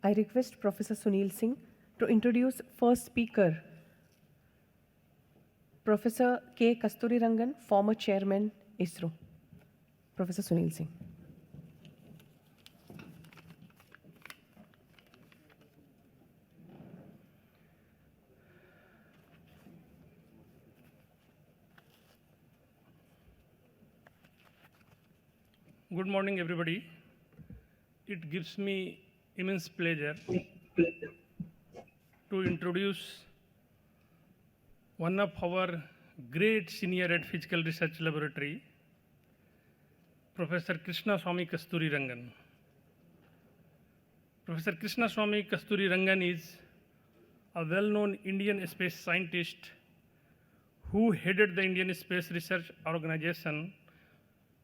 I request Professor Sunil Singh to introduce first speaker, Professor K. Kasturirangan, former chairman, ISRO. Professor Sunil Singh. Good morning, everybody. It gives me immense pleasure to introduce one of our great senior at Physical Research Laboratory, Professor Krishna Swami Kasturirangan. Professor Krishna Swami Kasturirangan is a well-known Indian space scientist who headed the Indian Space Research Organization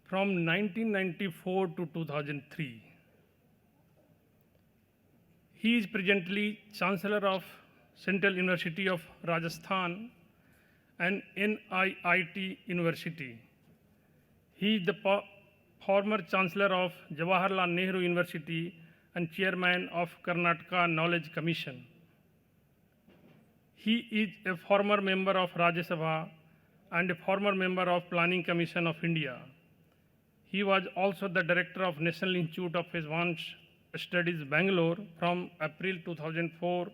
from 1994 to 2003. He is presently Chancellor of Central University of Rajasthan and NIIT University. He is the former Chancellor of Jawaharlal Nehru University and Chairman of Karnataka Knowledge Commission. He is a former member of Rajya Sabha and a former member of Planning Commission of India. He was also the Director of National Institute of Advanced Studies, Bangalore from April 2004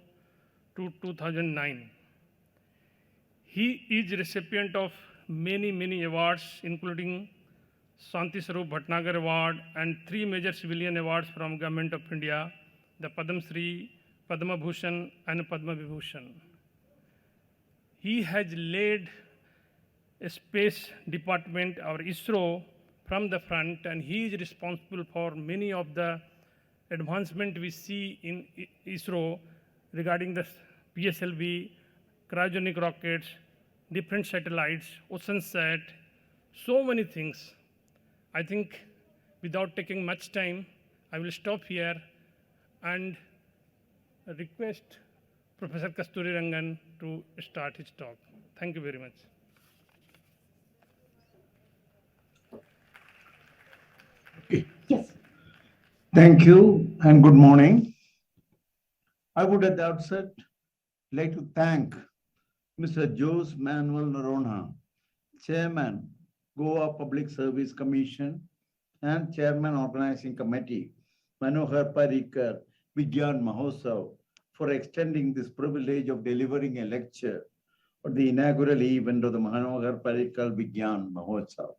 to 2009. He is recipient of many awards, including Shanti Swarup Bhatnagar Award and 3 major civilian awards from Government of India, the Padma Shri, Padma Bhushan and Padma Vibhushan. He has led a space department, our ISRO, from the front, and he is responsible for many of the advancement we see in ISRO regarding the PSLV, cryogenic rockets, different satellites, OceanSat, so many things. I think without taking much time, I will stop here and request Professor Kasturirangan to start his talk. Thank you very much. Yes. Thank you and good morning. I would at the outset like to thank Mr. Jose Manuel Noronha, Chairman, Goa Public Service Commission and Chairman Organizing Committee, Manohar Parrikar Vidnyan Mahotsav, for extending this privilege of delivering a lecture at the inaugural event of the Manohar Parrikar Vidnyan Mahotsav.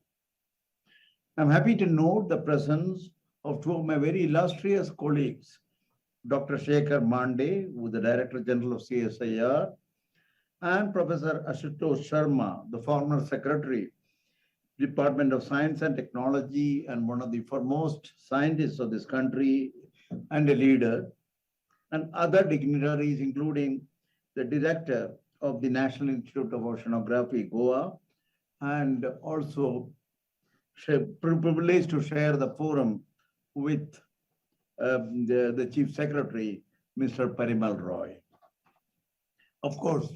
I'm happy to note the presence of 2 of my very illustrious colleagues, Dr. Shekhar Mande, who is the Director General of CSIR, and Professor Ashutosh Sharma, the former Secretary, Department of Science and Technology, and one of the foremost scientists of this country, and a leader, and other dignitaries, including the Director of the National Institute of Oceanography, Goa, and also privileged to share the forum with the Chief Secretary, Mr. Parimal Roy. Of course,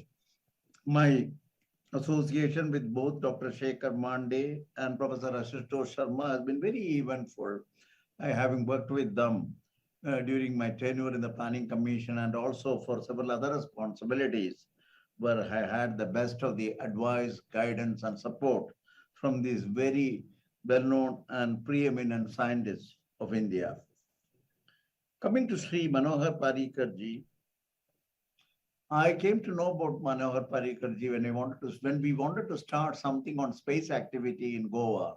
my association with both Dr. Shekhar Mande and Professor Ashutosh Sharma has been very eventful. I having worked with them during my tenure in the Planning Commission and also for several other responsibilities where I had the best of the advice, guidance, and support from these very well-known and preeminent scientists of India. Coming to Sri Manohar Parrikar ji, I came to know about Manohar Parrikar ji when we wanted to start something on space activity in Goa.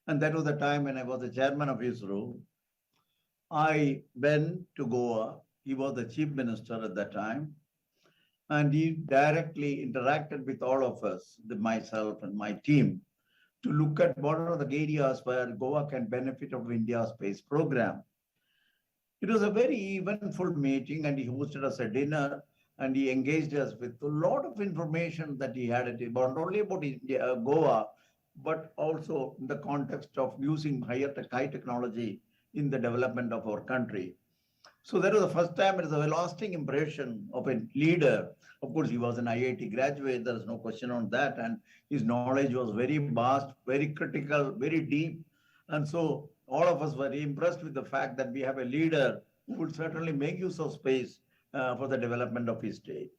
And that was the time when I was the chairman of ISRO. I went to Goa. He was the chief minister at that time. And he directly interacted with all of us, myself and my team, to look at what are the areas where Goa can benefit of India's space program. It was a very eventful meeting, and he hosted us a dinner, and he engaged us with a lot of information that he had, not only about India, Goa, but also in the context of using high technology in the development of our country. So that was the first time. It is a lasting impression of a leader. Of course, he was an IIT graduate. There is no question on that. And his knowledge was very vast, very critical, very deep. And so all of us were impressed with the fact that we have a leader who would certainly make use of space for the development of his state.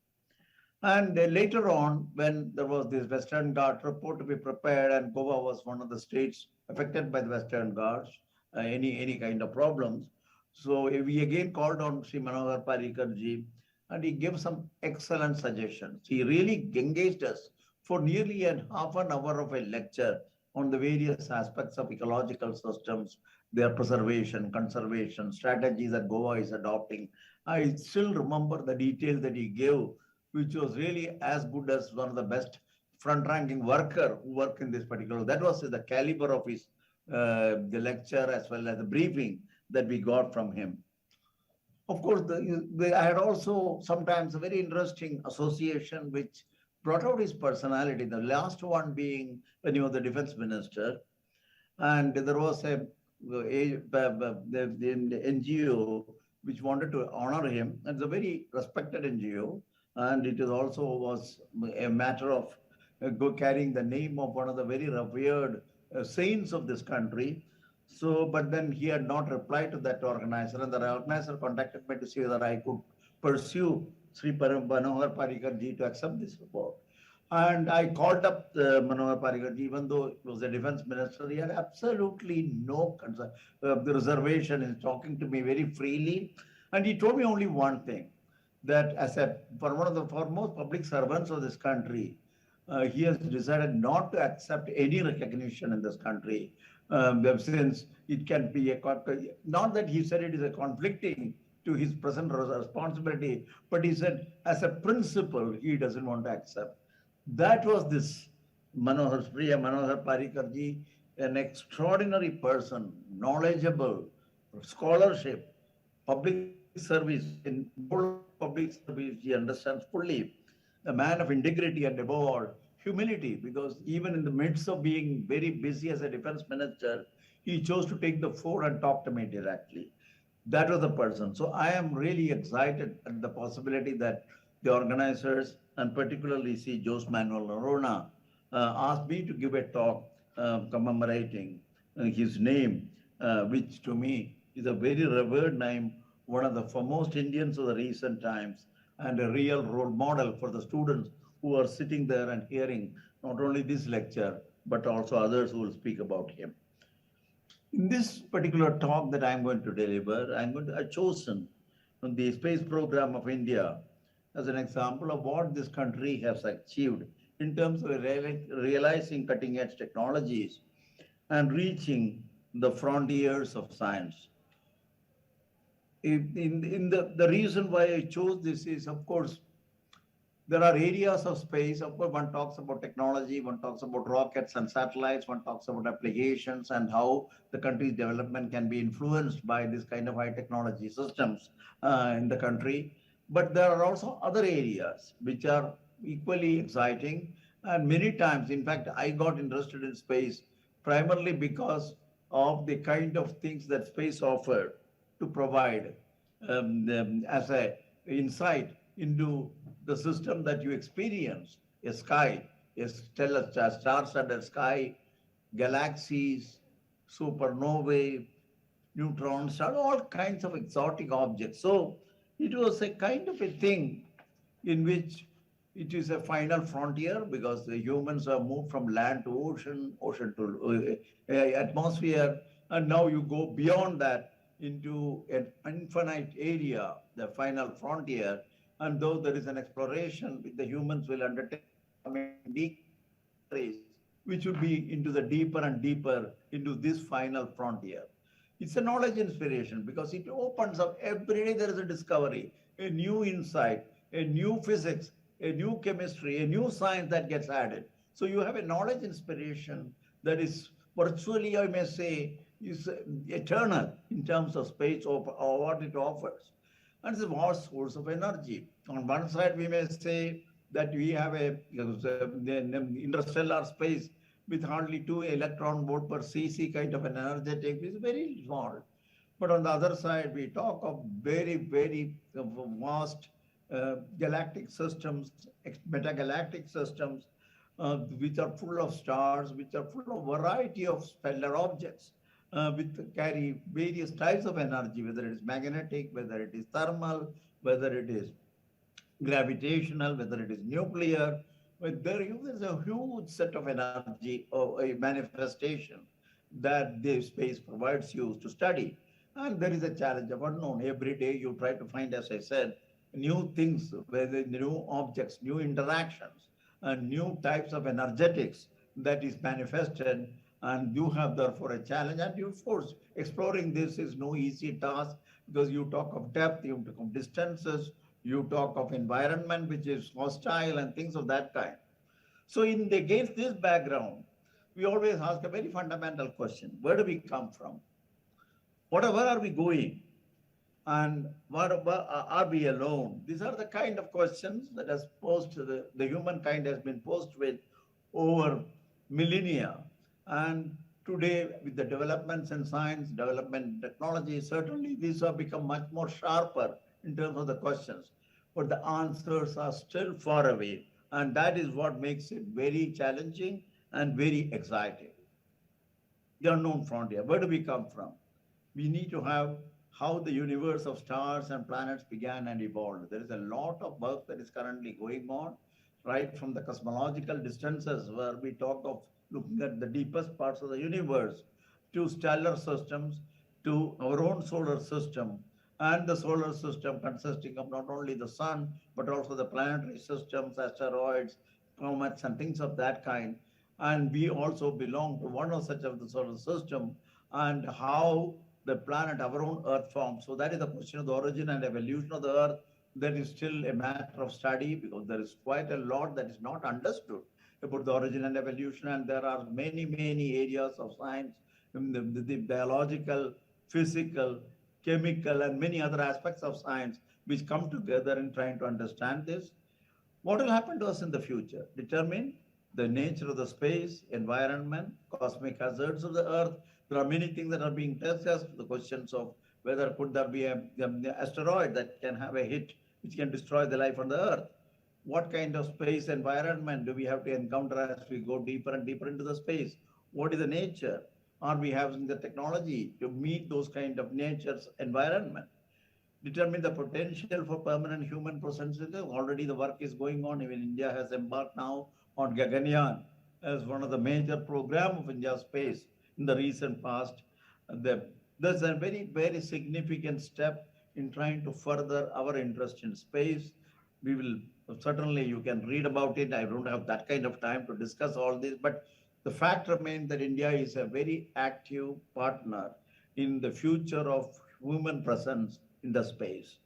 And later on, when there was this Western Ghats report to be prepared, and Goa was one of the states affected by the Western Ghats, any kind of problems. So we again called on Sri Manohar Parrikar ji, and he gave some excellent suggestions. He really engaged us for nearly half an hour of a lecture on the various aspects of ecological systems, their preservation, conservation, strategies that Goa is adopting. I still remember the details that he gave, which was really as good as one of the best front-ranking worker who worked in this particular. That was the caliber of his the lecture as well as the briefing that we got from him. Of course, I had also sometimes a very interesting association which brought out his personality. The last one being when he was the defense minister, and there was the NGO which wanted to honor him. It's a very respected NGO, and it is also was a matter of carrying the name of one of the very revered saints of this country. So, but then he had not replied to that organizer, and the organizer contacted me to see whether I could pursue Sri Manohar Parrikar ji to accept this report. And I called up Manohar Parrikar ji, even though he was the defense minister, he had absolutely no concern, the reservation in talking to me very freely. And he told me only one thing, that for one of the foremost public servants of this country, he has decided not to accept any recognition in this country, since it can be not that he said it is a conflicting to his present responsibility, but he said as a principle, he doesn't want to accept. That was this Manohar Parrikar ji, an extraordinary person, knowledgeable, scholarship, public service, in public service, he understands fully, a man of integrity and above all, humility, because even in the midst of being very busy as a defense minister, he chose to take the phone and talk to me directly. That was the person. So I am really excited at the possibility that the organizers, and particularly C. Jose Manuel Lorona, asked me to give a talk commemorating his name, which to me is a very revered name, one of the foremost Indians of the recent times, and a real role model for the students who are sitting there and hearing not only this lecture, but also others who will speak about him. In this particular talk that I'm going to deliver, I've chosen the space program of India as an example of what this country has achieved in terms of realizing cutting-edge technologies and reaching the frontiers of science. The reason why I chose this is, of course, there are areas of space. Of course, one talks about technology, one talks about rockets and satellites, one talks about applications and how the country's development can be influenced by this kind of high technology systems in the country. But there are also other areas which are equally exciting. And many times, in fact, I got interested in space primarily because of the kind of things that space offered to provide as an insight into the system that you experience, a sky, a stellar star-studded sky, galaxies, supernovae, neutron stars, all kinds of exotic objects. So it was a kind of a thing in which it is a final frontier, because the humans have moved from land to ocean, ocean to atmosphere, and now you go beyond that into an infinite area, the final frontier. And though there is an exploration which the humans will undertake, which would be into the deeper and deeper into this final frontier. It's a knowledge inspiration because it opens up every day. There is a discovery, a new insight, a new physics, a new chemistry, a new science that gets added. So you have a knowledge inspiration that is virtually, I may say, is eternal in terms of space or what it offers. And it's a vast source of energy. On one side, we may say that we have a interstellar space with hardly 2 electron volt per cc kind of an energetic, which is very small. But on the other side, we talk of very, very vast galactic systems, metagalactic systems, which are full of stars, which are full of variety of stellar objects. with carry various types of energy, whether it is magnetic, whether it is thermal, whether it is gravitational, whether it is nuclear. But there is a huge set of energy or a manifestation that the space provides you to study. And there is a challenge of unknown. Every day you try to find, as I said, new things, whether new objects, new interactions, and new types of energetics that is manifested. And you have therefore a challenge. And you force exploring this is no easy task because you talk of depth, you talk of distances, you talk of environment which is hostile and things of that kind. So against this background, we always ask a very fundamental question. Where do we come from? Where are we going? And are we alone? These are the kind of questions that has posed the humankind has been posed with over millennia. And today, with the developments in science, development in technology, certainly these have become much more sharper in terms of the questions. But the answers are still far away. And that is what makes it very challenging and very exciting. The unknown frontier. Where do we come from? We need to have how the universe of stars and planets began and evolved. There is a lot of work that is currently going on, right from the cosmological distances where we talk of looking at the deepest parts of the universe, to stellar systems, to our own solar system, and the solar system consisting of not only the sun, but also the planetary systems, asteroids, comets, and things of that kind. And we also belong to one of such of the solar system, and how the planet, our own Earth formed. So that is the question of the origin and evolution of the Earth. That is still a matter of study because there is quite a lot that is not understood about the origin and evolution. And there are many, many areas of science, the biological, physical, chemical, and many other aspects of science which come together in trying to understand this. What will happen to us in the future? Determine the nature of the space, environment, cosmic hazards of the Earth. There are many things that are being discussed. The questions of whether could there be an asteroid that can have a hit which can destroy the life on the Earth. What kind of space environment do we have to encounter as we go deeper and deeper into the space? What is the nature? Are we having the technology to meet those kind of nature's environment? Determine the potential for permanent human presence. Already the work is going on. Even India has embarked now on Gaganyaan as one of the major program of India space in the recent past. There's a very, very significant step in trying to further our interest in space. We will certainly, you can read about it. I don't have that kind of time to discuss all this, but the fact remains that India is a very active partner in the future of human presence in the space.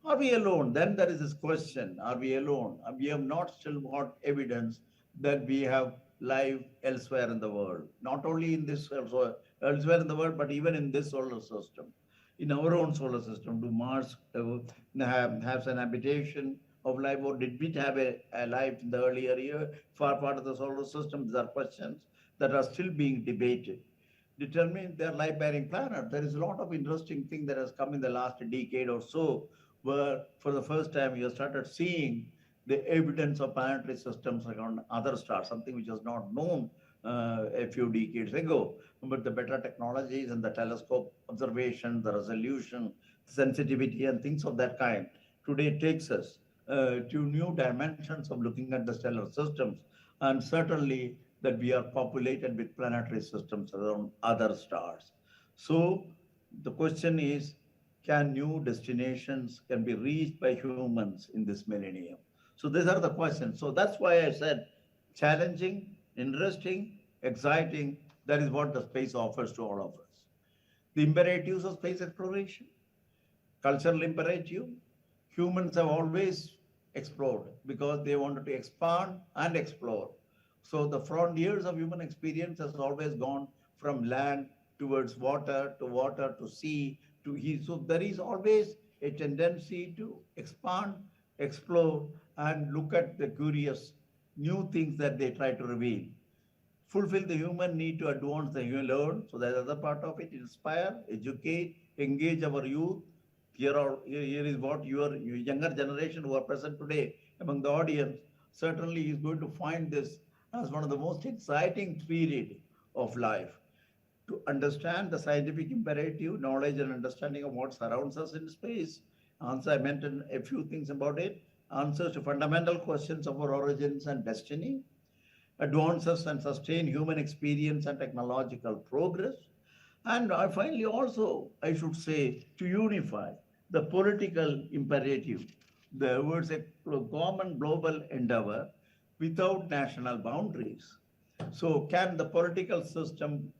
Are we alone? Then there is this question, are we alone? We have not still got evidence that we have life elsewhere in the world, not only in this elsewhere in the world, but even in this solar system. In our own solar system, do Mars have an habitation of life, or did we have a life in the earlier year, far part of the solar system? These are questions that are still being debated. Determine their life-bearing planet. There is a lot of interesting thing that has come in the last decade or so, where for the first time you have started seeing the evidence of planetary systems around other stars, something which was not known a few decades ago. But the better technologies and the telescope observation, the resolution, sensitivity, and things of that kind today takes us to new dimensions of looking at the stellar systems, and certainly that we are populated with planetary systems around other stars. So the question is, can new destinations can be reached by humans in this millennium? So these are the questions. So that's why I said challenging, interesting, exciting. That is what the space offers to all of us. The imperatives of space exploration, cultural imperative. Humans have always explored because they wanted to expand and explore. So the frontiers of human experience has always gone from land towards water to sea to heat. So there is always a tendency to expand, explore, and look at the curious new things that they try to reveal. Fulfill the human need to advance the human learn. So that's the other part of it. Inspire, educate, engage our youth. Here is what your younger generation who are present today among the audience certainly is going to find this as one of the most exciting period of life. to understand the scientific imperative, knowledge and understanding of what surrounds us in space. Answer, I mentioned a few things about it. Answers to fundamental questions of our origins and destiny, advances and sustain human experience and technological progress. And I finally also, I should say, to unify the political imperative. There was a common global endeavor without national boundaries. So can the political system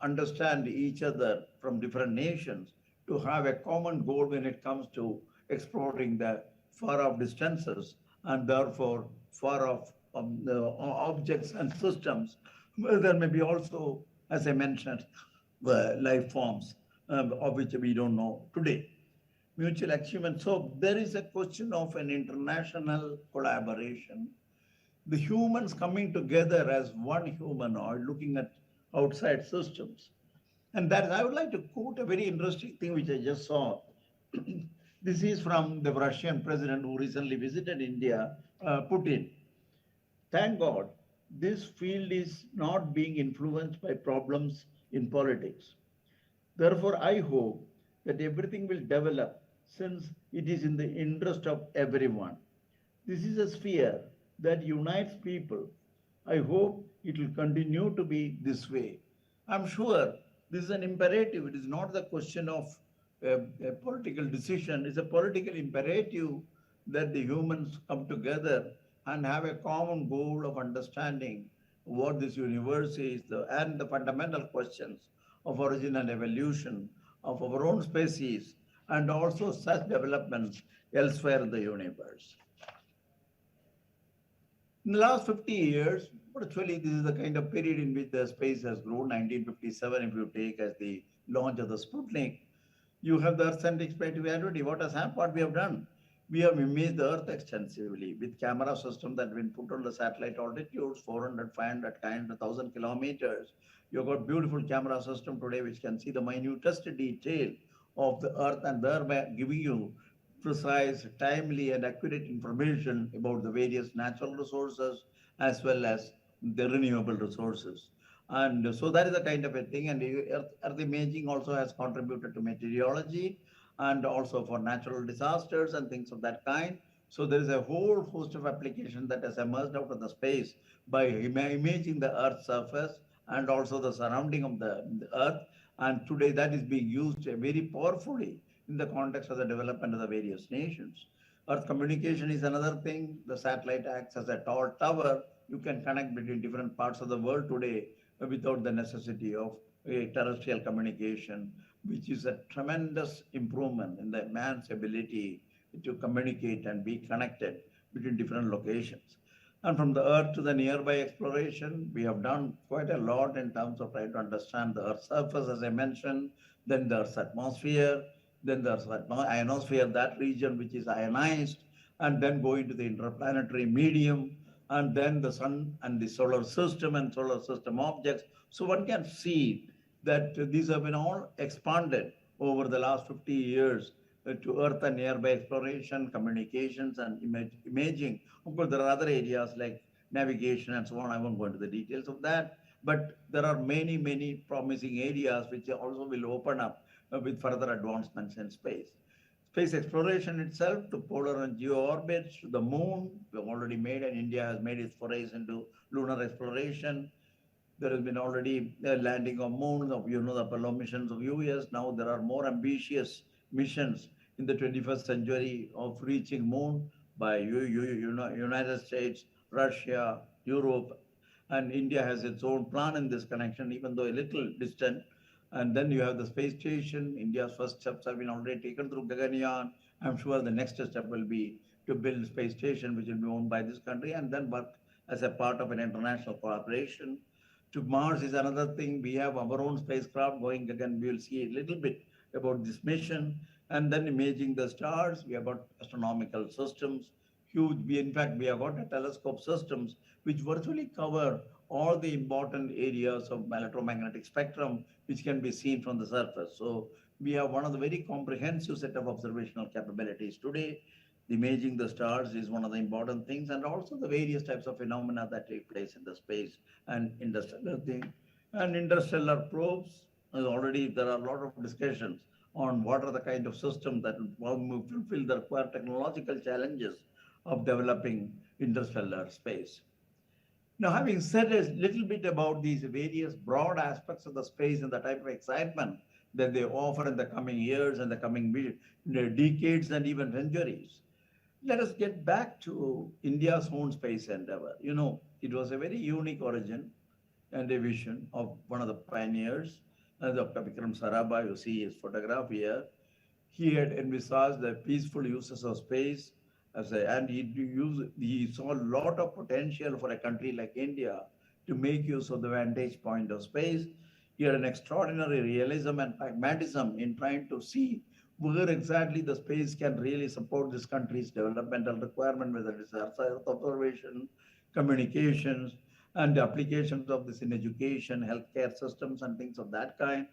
understand each other from different nations to have a common goal when it comes to exploring the far off distances and therefore far off the objects and systems where there may be also, as I mentioned, life forms of which we don't know today. Mutual achievement. So there is a question of an international collaboration, the humans coming together as one humanoid looking at outside systems. And that I would like to quote a very interesting thing which I just saw. This is from the Russian president who recently visited India, Putin. Thank God, this field is not being influenced by problems in politics. Therefore, I hope that everything will develop since it is in the interest of everyone. This is a sphere that unites people. I hope it will continue to be this way. I'm sure this is an imperative. It is not the question of a political decision. It's a political imperative that the humans come together and have a common goal of understanding what this universe is and the fundamental questions of origin and evolution of our own species and also such developments elsewhere in the universe. In the last 50 years, virtually this is the kind of period in which the space has grown. 1957, if you take as the launch of the Sputnik, you have the Earth-centric space reality. What has happened? What we have done? We have imaged the Earth extensively with camera system that have been put on the satellite altitudes, 400, 500, 1,000 kilometers. You've got beautiful camera system today which can see the minutest detail of the Earth and thereby giving you precise, timely, and accurate information about the various natural resources as well as the renewable resources. And so that is the kind of a thing. And Earth imaging also has contributed to meteorology and also for natural disasters and things of that kind. So there is a whole host of applications that has emerged out of the space by imaging the Earth's surface and also the surrounding of the Earth. And today that is being used very powerfully in the context of the development of the various nations. Earth communication is another thing. The satellite acts as a tall tower. You can connect between different parts of the world today without the necessity of a terrestrial communication, which is a tremendous improvement in the man's ability to communicate and be connected between different locations. And from the Earth to the nearby exploration, we have done quite a lot in terms of trying to understand the Earth's surface, as I mentioned, then the Earth's atmosphere, then the Earth's ionosphere, that region which is ionized, and then going to the interplanetary medium, and then the sun and the solar system and solar system objects. So one can see that these have been all expanded over the last 50 years to Earth and nearby exploration, communications, and imaging. Of course, there are other areas like navigation and so on. I won't go into the details of that. But there are many, many promising areas which also will open up with further advancements in space. Space exploration itself to polar and geo orbits, to the moon, we have already made, and India has made its forays into lunar exploration. There has been already a landing of moon, of the Apollo missions of US. Now there are more ambitious missions in the 21st century of reaching moon by United States, Russia, Europe, and India has its own plan in this connection, even though a little distant. And then you have the space station. India's first steps have been already taken through Gaganyaan. I'm sure the next step will be to build a space station, which will be owned by this country, and then work as a part of an international cooperation. To Mars is another thing. We have our own spacecraft going again. We will see a little bit about this mission. And then imaging the stars. We have got astronomical systems, huge. In fact, we have got a telescope systems which virtually cover all the important areas of electromagnetic spectrum, which can be seen from the surface. So we have one of the very comprehensive set of observational capabilities today. Imaging the stars is one of the important things, and also the various types of phenomena that take place in the space and interstellar thing. and interstellar probes. Already there are a lot of discussions on what are the kind of systems that will fulfill the required technological challenges of developing interstellar space. Now, having said a little bit about these various broad aspects of the space and the type of excitement that they offer in the coming years and the coming decades and even centuries, let us get back to India's own space endeavor. You know, it was a very unique origin and a vision of one of the pioneers, Dr. Vikram Sarabhai. You see his photograph here. He had envisaged the peaceful uses of space and he saw a lot of potential for a country like India to make use of the vantage point of space. He had an extraordinary realism and pragmatism in trying to see where exactly the space can really support this country's developmental requirement, whether it's Earth observation, communications, and the applications of this in education, healthcare systems, and things of that kind.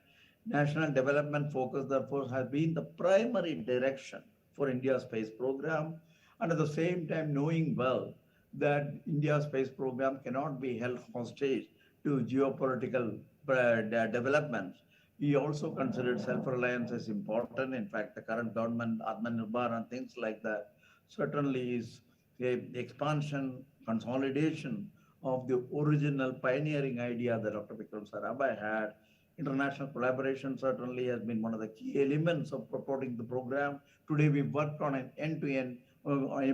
National development focus, therefore, has been the primary direction for India's space program, and at the same time knowing well that India's space program cannot be held hostage to geopolitical developments. He also considered self-reliance as important. In fact, the current government, Atmanirbhar and things like that, certainly is a expansion, consolidation of the original pioneering idea that Dr. Vikram Sarabhai had. International collaboration certainly has been one of the key elements of supporting the program. Today, we work on an end-to-end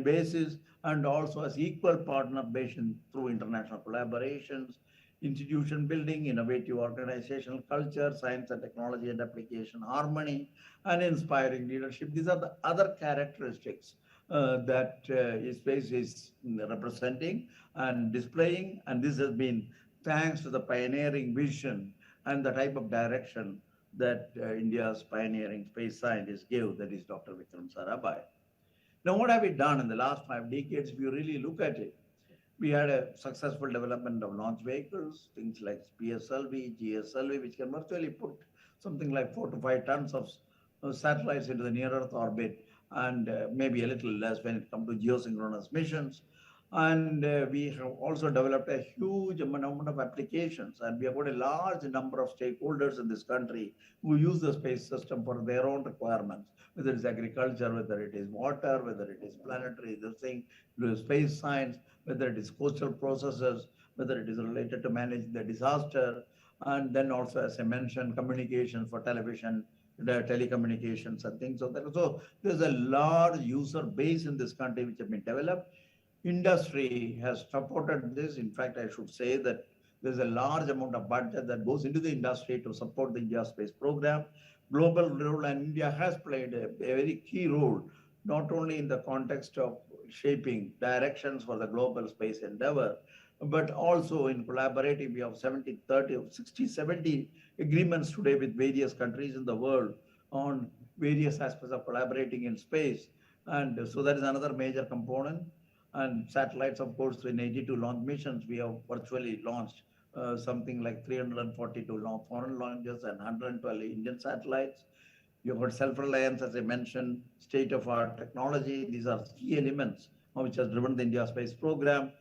basis and also as equal partner based through international collaborations, institution building, innovative organizational culture, science and technology and application harmony, and inspiring leadership. These are the other characteristics that space is representing and displaying, and this has been thanks to the pioneering vision and the type of direction that India's pioneering space scientist gave, that is Dr. Vikram Sarabhai. Now, what have we done in the last 5 decades? If you really look at it, we had a successful development of launch vehicles, things like PSLV, GSLV, which can virtually put something like 4 to 5 tons of satellites into the near Earth orbit, and maybe a little less when it comes to geosynchronous missions. And we have also developed a huge amount of applications, and we have got a large number of stakeholders in this country who use the space system for their own requirements, whether it's agriculture, whether it is water, whether it is planetary, space science, whether it is coastal processes, whether it is related to managing the disaster, and then also, as I mentioned, communications for television, the telecommunications and things like that. So there's a large user base in this country which have been developed. Industry has supported this. In fact, I should say that there's a large amount of budget that goes into the industry to support the India space program. Global role, and India has played a very key role, not only in the context of shaping directions for the global space endeavor, but also in collaborating. We have 70 agreements today with various countries in the world on various aspects of collaborating in space. And so that is another major component. And satellites, of course, in 82 launch missions, we have virtually launched something like 342 foreign launches and 112 Indian satellites. You've got self-reliance, as I mentioned, state-of-art technology. These are key elements which has driven the India space program.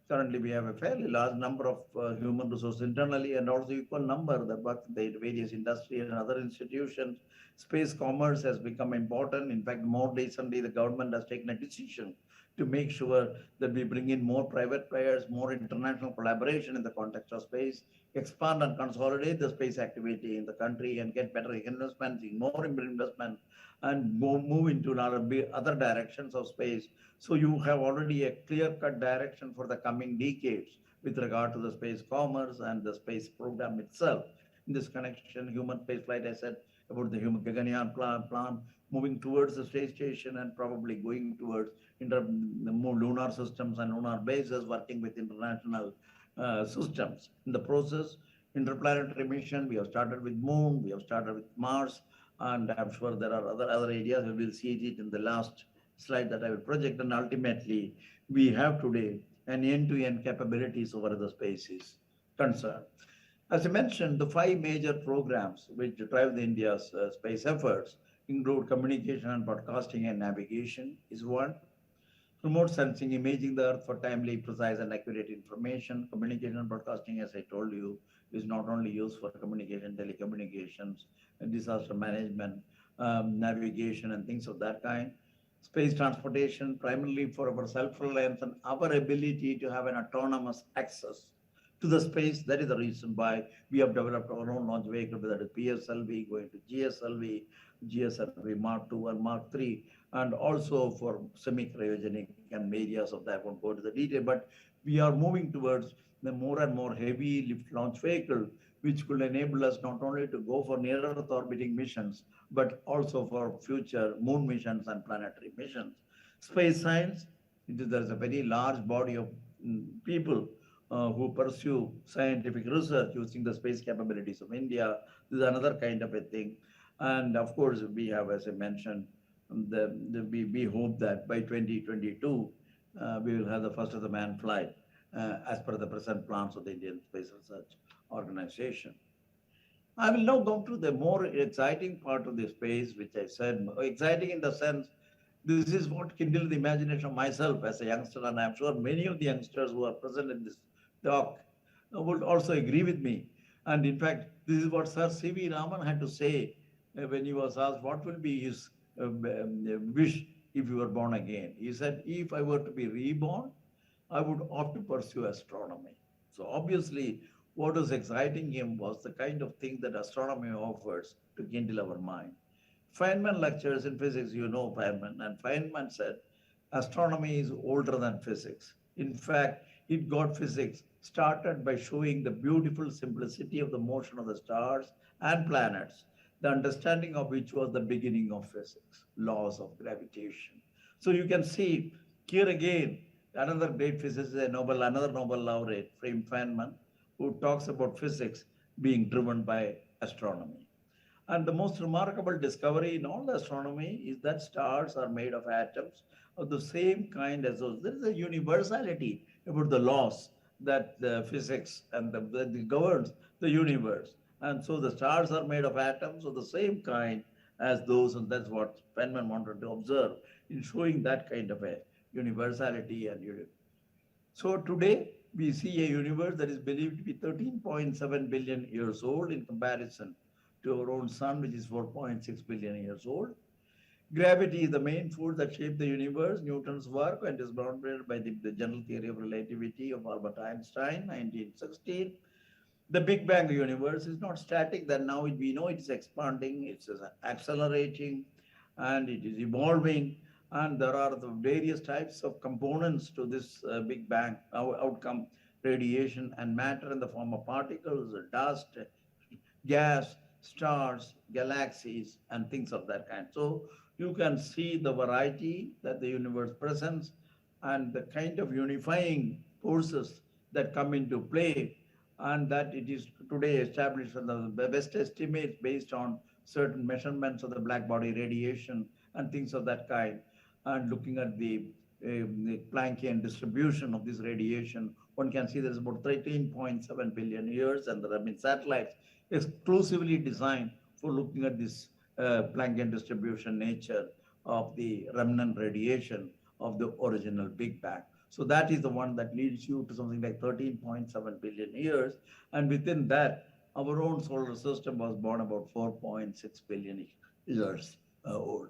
Currently, we have a fairly large number of human resources internally and also equal number that work in the various industry and other institutions. Space commerce has become important. In fact, more recently, the government has taken a decision to make sure that we bring in more private players, more international collaboration in the context of space, expand and consolidate the space activity in the country and get better investments, more investment, and move into other directions of space. So you have already a clear-cut direction for the coming decades with regard to the space commerce and the space program itself. In this connection, human spaceflight, I said about the human Gaganyaan plan, moving towards the space station and probably going towards the more lunar systems and lunar bases, working with international systems. In the process, interplanetary mission, we have started with Moon, we have started with Mars, and I'm sure there are other areas. We will see it in the last slide that I will project. And ultimately, we have today an end-to-end capabilities over the space is concerned. As I mentioned, the 5 major programs which drive the India's space efforts include communication and broadcasting and navigation is one. Remote sensing, imaging the Earth for timely, precise, and accurate information. Communication and broadcasting, as I told you, is not only used for communication, telecommunications, disaster management, navigation, and things of that kind. Space transportation, primarily for our self-reliance and our ability to have an autonomous access to the space. That is the reason why we have developed our own launch vehicle, whether it is PSLV, going to GSLV, GSLV Mark II and Mark III, and also for semi-cryogenic and areas of that. I won't go into the detail, but we are moving towards the more and more heavy lift launch vehicle, which could enable us not only to go for near Earth orbiting missions, but also for future moon missions and planetary missions. Space science, there's a very large body of people who pursue scientific research using the space capabilities of India. This is another kind of a thing. And of course, we have, as I mentioned, we hope that by 2022, we will have the first of the manned flight as per the present plans of the Indian Space Research Organization. I will now go to the more exciting part of the space, which I said, exciting in the sense, this is what kindled the imagination of myself as a youngster, and I'm sure many of the youngsters who are present in this talk would also agree with me. And in fact, this is what Sir C.V. Raman had to say when he was asked what will be his wish if he were born again. He said, if I were to be reborn, I would opt to pursue astronomy. So obviously, what was exciting him was the kind of thing that astronomy offers to kindle our mind. Feynman lectures in physics, you know Feynman, and Feynman said, astronomy is older than physics. In fact, it got physics started by showing the beautiful simplicity of the motion of the stars and planets, the understanding of which was the beginning of physics, laws of gravitation. So you can see here again, another great physicist, another Nobel laureate, Feynman, who talks about physics being driven by astronomy. And the most remarkable discovery in all the astronomy is that stars are made of atoms of the same kind as those. There is a universality about the laws that the physics and that governs the universe. And so the stars are made of atoms of the same kind as those, and that's what Feynman wanted to observe in showing that kind of a universality and universe. So today we see a universe that is believed to be 13.7 billion years old in comparison to our own sun, which is 4.6 billion years old. Gravity is the main force that shaped the universe, Newton's work, and is grounded by the general theory of relativity of Albert Einstein, 1916. The Big Bang universe is not static, that now we know it is expanding, it's accelerating, and it is evolving. And there are the various types of components to this Big Bang outcome, radiation and matter in the form of particles, dust, gas, stars, galaxies, and things of that kind. So you can see the variety that the universe presents and the kind of unifying forces that come into play, and that it is today established on the best estimates based on certain measurements of the black body radiation and things of that kind. And looking at the Planckian distribution of this radiation, one can see there's about 13.7 billion years, and there have been satellites exclusively designed for looking at this Planckian distribution nature of the remnant radiation of the original Big Bang. So that is the one that leads you to something like 13.7 billion years. And within that, our own solar system was born about 4.6 billion years old.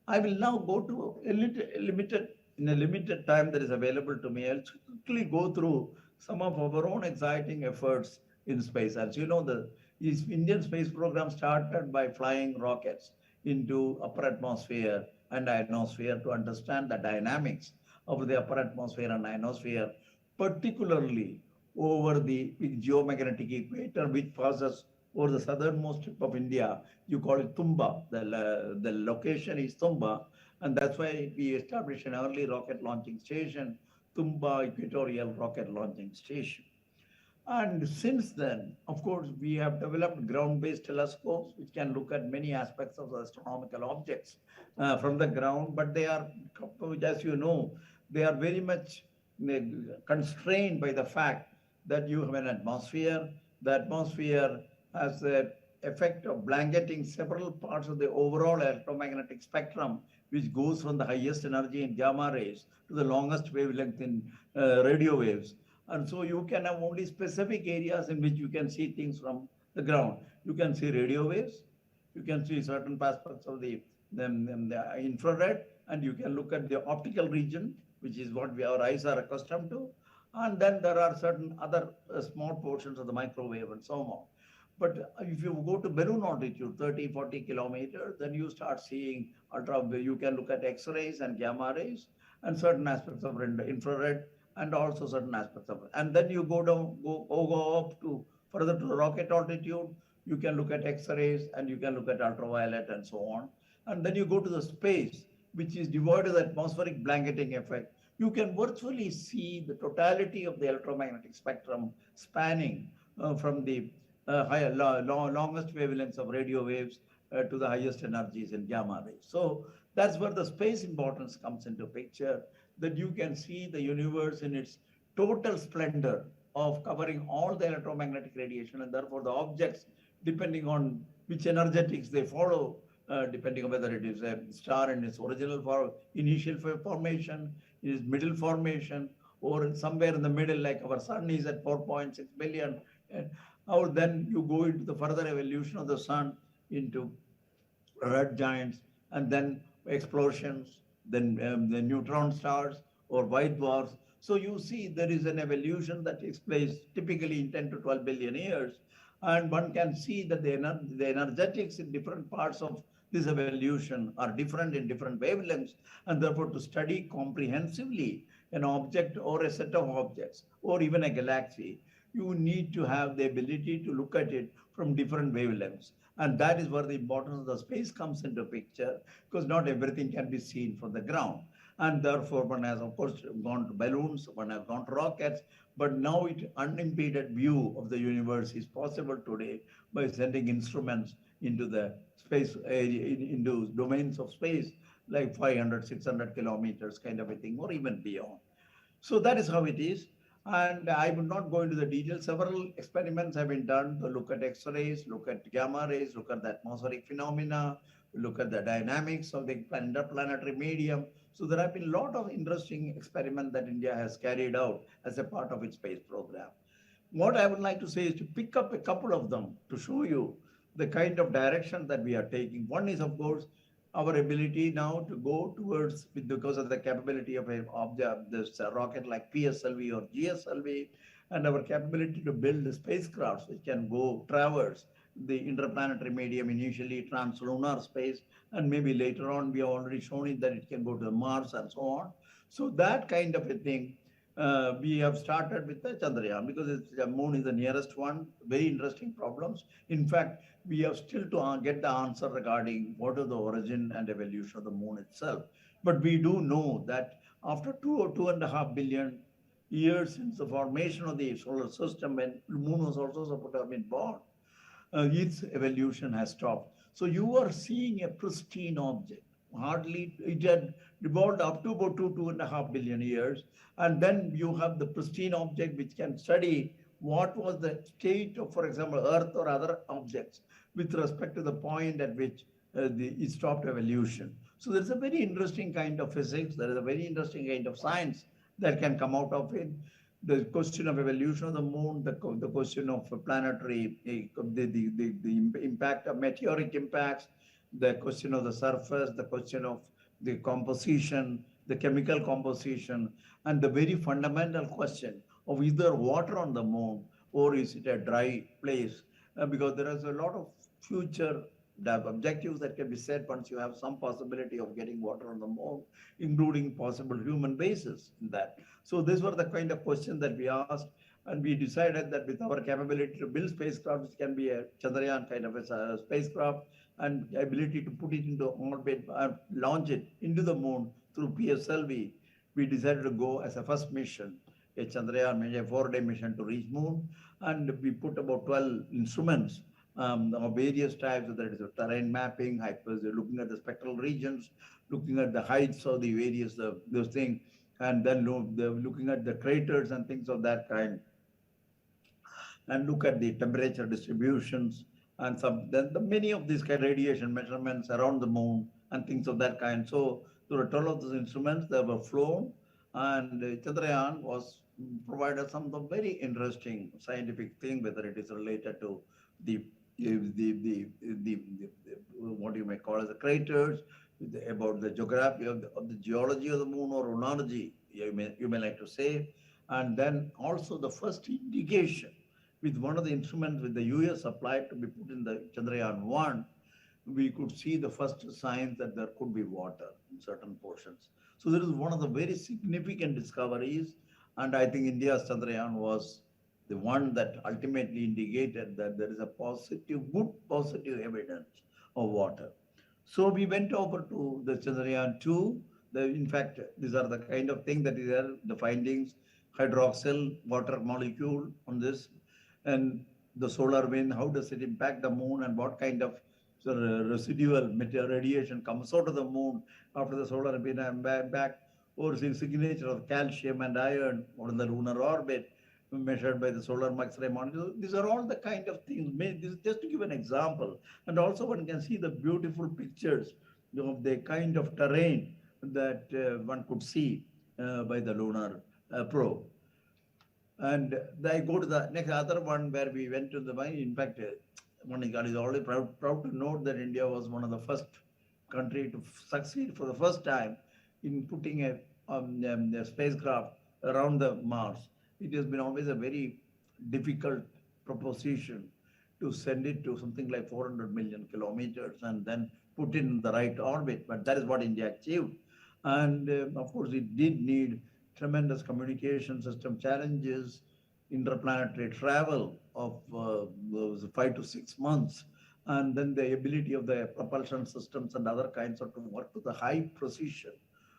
I will now go to in a limited time that is available to me. I'll quickly go through some of our own exciting efforts in space. As you know, the Indian space program started by flying rockets into upper atmosphere and ionosphere to understand the dynamics of the upper atmosphere and ionosphere, particularly over the geomagnetic equator, which passes over the southernmost tip of India. You call it Tumba. The location is Tumba, and that's why we established an early rocket launching station, Tumba Equatorial Rocket Launching Station. And since then, of course, we have developed ground-based telescopes which can look at many aspects of astronomical objects from the ground, but they are, as you know, they are very much constrained by the fact that you have an atmosphere. The atmosphere has the effect of blanketing several parts of the overall electromagnetic spectrum, which goes from the highest energy in gamma rays to the longest wavelength in radio waves. And so you can have only specific areas in which you can see things from the ground. You can see radio waves, you can see certain aspects of the infrared, and you can look at the optical region, which is what our eyes are accustomed to. And then there are certain other small portions of the microwave and so on. But if you go to balloon altitude, 30, 40 kilometers, then you start seeing you can look at X-rays and gamma rays and certain aspects of infrared and also certain aspects of it. And then you go down, go up to further to the rocket altitude, you can look at X-rays and you can look at ultraviolet and so on. And then you go to the space, which is devoid of the atmospheric blanketing effect. You can virtually see the totality of the electromagnetic spectrum spanning from the longest wavelengths of radio waves to the highest energies in gamma rays. So that's where the space importance comes into picture, that you can see the universe in its total splendor of covering all the electromagnetic radiation, and therefore the objects, depending on which energetics they follow, depending on whether it is a star in its original initial formation, its middle formation, or somewhere in the middle, like our sun is at 4.6 billion. Or then you go into the further evolution of the sun into red giants, and then explosions, then the neutron stars or white dwarfs. So you see there is an evolution that takes place typically in 10 to 12 billion years. And one can see that the energetics in different parts of this evolution are different in different wavelengths. And therefore, to study comprehensively an object or a set of objects or even a galaxy, you need to have the ability to look at it from different wavelengths. And that is where the importance of the space comes into picture, because not everything can be seen from the ground. And therefore, one has, of course, gone to balloons, one has gone to rockets, but now unimpeded view of the universe is possible today by sending instruments into the space, into domains of space, like 500, 600 kilometers kind of a thing, or even beyond. So that is how it is. And I will not go into the details. Several experiments have been done to look at X-rays, look at gamma rays, look at the atmospheric phenomena, look at the dynamics of the interplanetary medium. So there have been a lot of interesting experiments that India has carried out as a part of its space program. What I would like to say is to pick up a couple of them to show you the kind of direction that we are taking. One is, of course, our ability now to go towards, because of the capability of this rocket like PSLV or GSLV, and our capability to build the spacecrafts which can go traverse the interplanetary medium, initially translunar space, and maybe later on we have already shown it that it can go to Mars and so on. So that kind of a thing, we have started with the Chandrayaan, because the moon is the nearest one. Very interesting problems. In fact, we have still to get the answer regarding what is the origin and evolution of the moon itself. But we do know that after 2 or 2.5 billion years since the formation of the solar system, when the moon was also supposed to have been born, its evolution has stopped. So you are seeing a pristine object. Hardly, it had evolved up to about 2.5 billion years. And then you have the pristine object which can study what was the state of, for example, Earth or other objects with respect to the point at which it stopped evolution. So there's a very interesting kind of physics, there is a very interesting kind of science that can come out of it. The question of evolution of the moon, the question of planetary, the impact of meteoric impacts, the question of the surface, the question of the composition, the chemical composition, and the very fundamental question of either water on the moon or is it a dry place, because there is a lot of future objectives that can be set once you have some possibility of getting water on the moon, including possible human bases in that. So these were the kind of questions that we asked, and we decided that with our capability to build spacecraft, which can be a Chandrayaan kind of a spacecraft, and ability to put it into orbit, launch it into the moon through PSLV, we decided to go as a first mission, a Chandrayaan, a 4-day mission to reach moon, and we put about 12 instruments of various types, whether it is terrain mapping, looking at the spectral regions, looking at the heights of the various those things, and then looking at the craters and things of that kind, and look at the temperature distributions, and many of these kind of radiation measurements around the moon and things of that kind. So there were 12 of those instruments that were flown, and Chandrayaan was provided some of the very interesting scientific thing, whether it is related to the what you may call as the craters, about the geography of the geology of the moon, or lunology, you may like to say, and then also the first indication with one of the instruments with the US applied to be put in the Chandrayaan-1, we could see the first signs that there could be water in certain portions. So there is one of the very significant discoveries, and I think India's Chandrayaan was the one that ultimately indicated that there is a good positive evidence of water. So we went over to the Chandrayaan-2. In fact, these are the kind of thing that is there, the findings, hydroxyl water molecule on this, and the solar wind, how does it impact the moon, and what kind of residual material radiation comes out of the moon after the solar wind and back, or the signature of calcium and iron on the lunar orbit measured by the solar X-ray monitor. These are all the kind of things. This is just to give an example. And also one can see the beautiful pictures of the kind of terrain that one could see by the lunar probe. And I go to the next other one where we went to the, in fact, one is already proud to note that India was one of the first country to succeed for the first time in putting a spacecraft around the Mars. It has been always a very difficult proposition to send it to something like 400 million kilometers and then put in the right orbit. But that is what India achieved. And of course, it did need tremendous communication system challenges, interplanetary travel of 5 to 6 months, and then the ability of the propulsion systems and other kinds of to work to the high precision,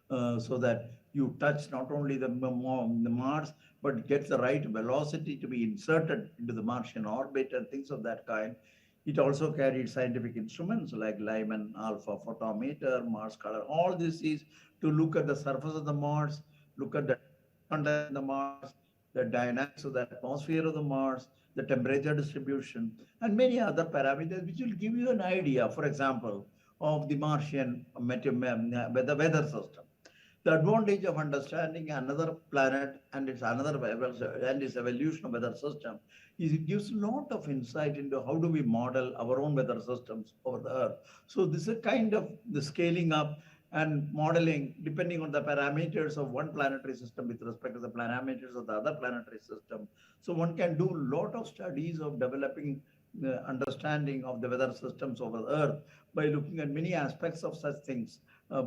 so that you touch not only the Mars, but gets the right velocity to be inserted into the Martian orbit and things of that kind. It also carried scientific instruments like Lyman alpha photometer, Mars color. All this is to look at the surface of the Mars, look at the content of the Mars, the dynamics of the atmosphere of the Mars, the temperature distribution, and many other parameters which will give you an idea, for example, of the Martian weather system. The advantage of understanding another planet and its evolution of weather system is it gives a lot of insight into how do we model our own weather systems over the Earth. So this is a kind of the scaling up and modeling depending on the parameters of one planetary system with respect to the parameters of the other planetary system. So one can do a lot of studies of developing the understanding of the weather systems over the Earth by looking at many aspects of such things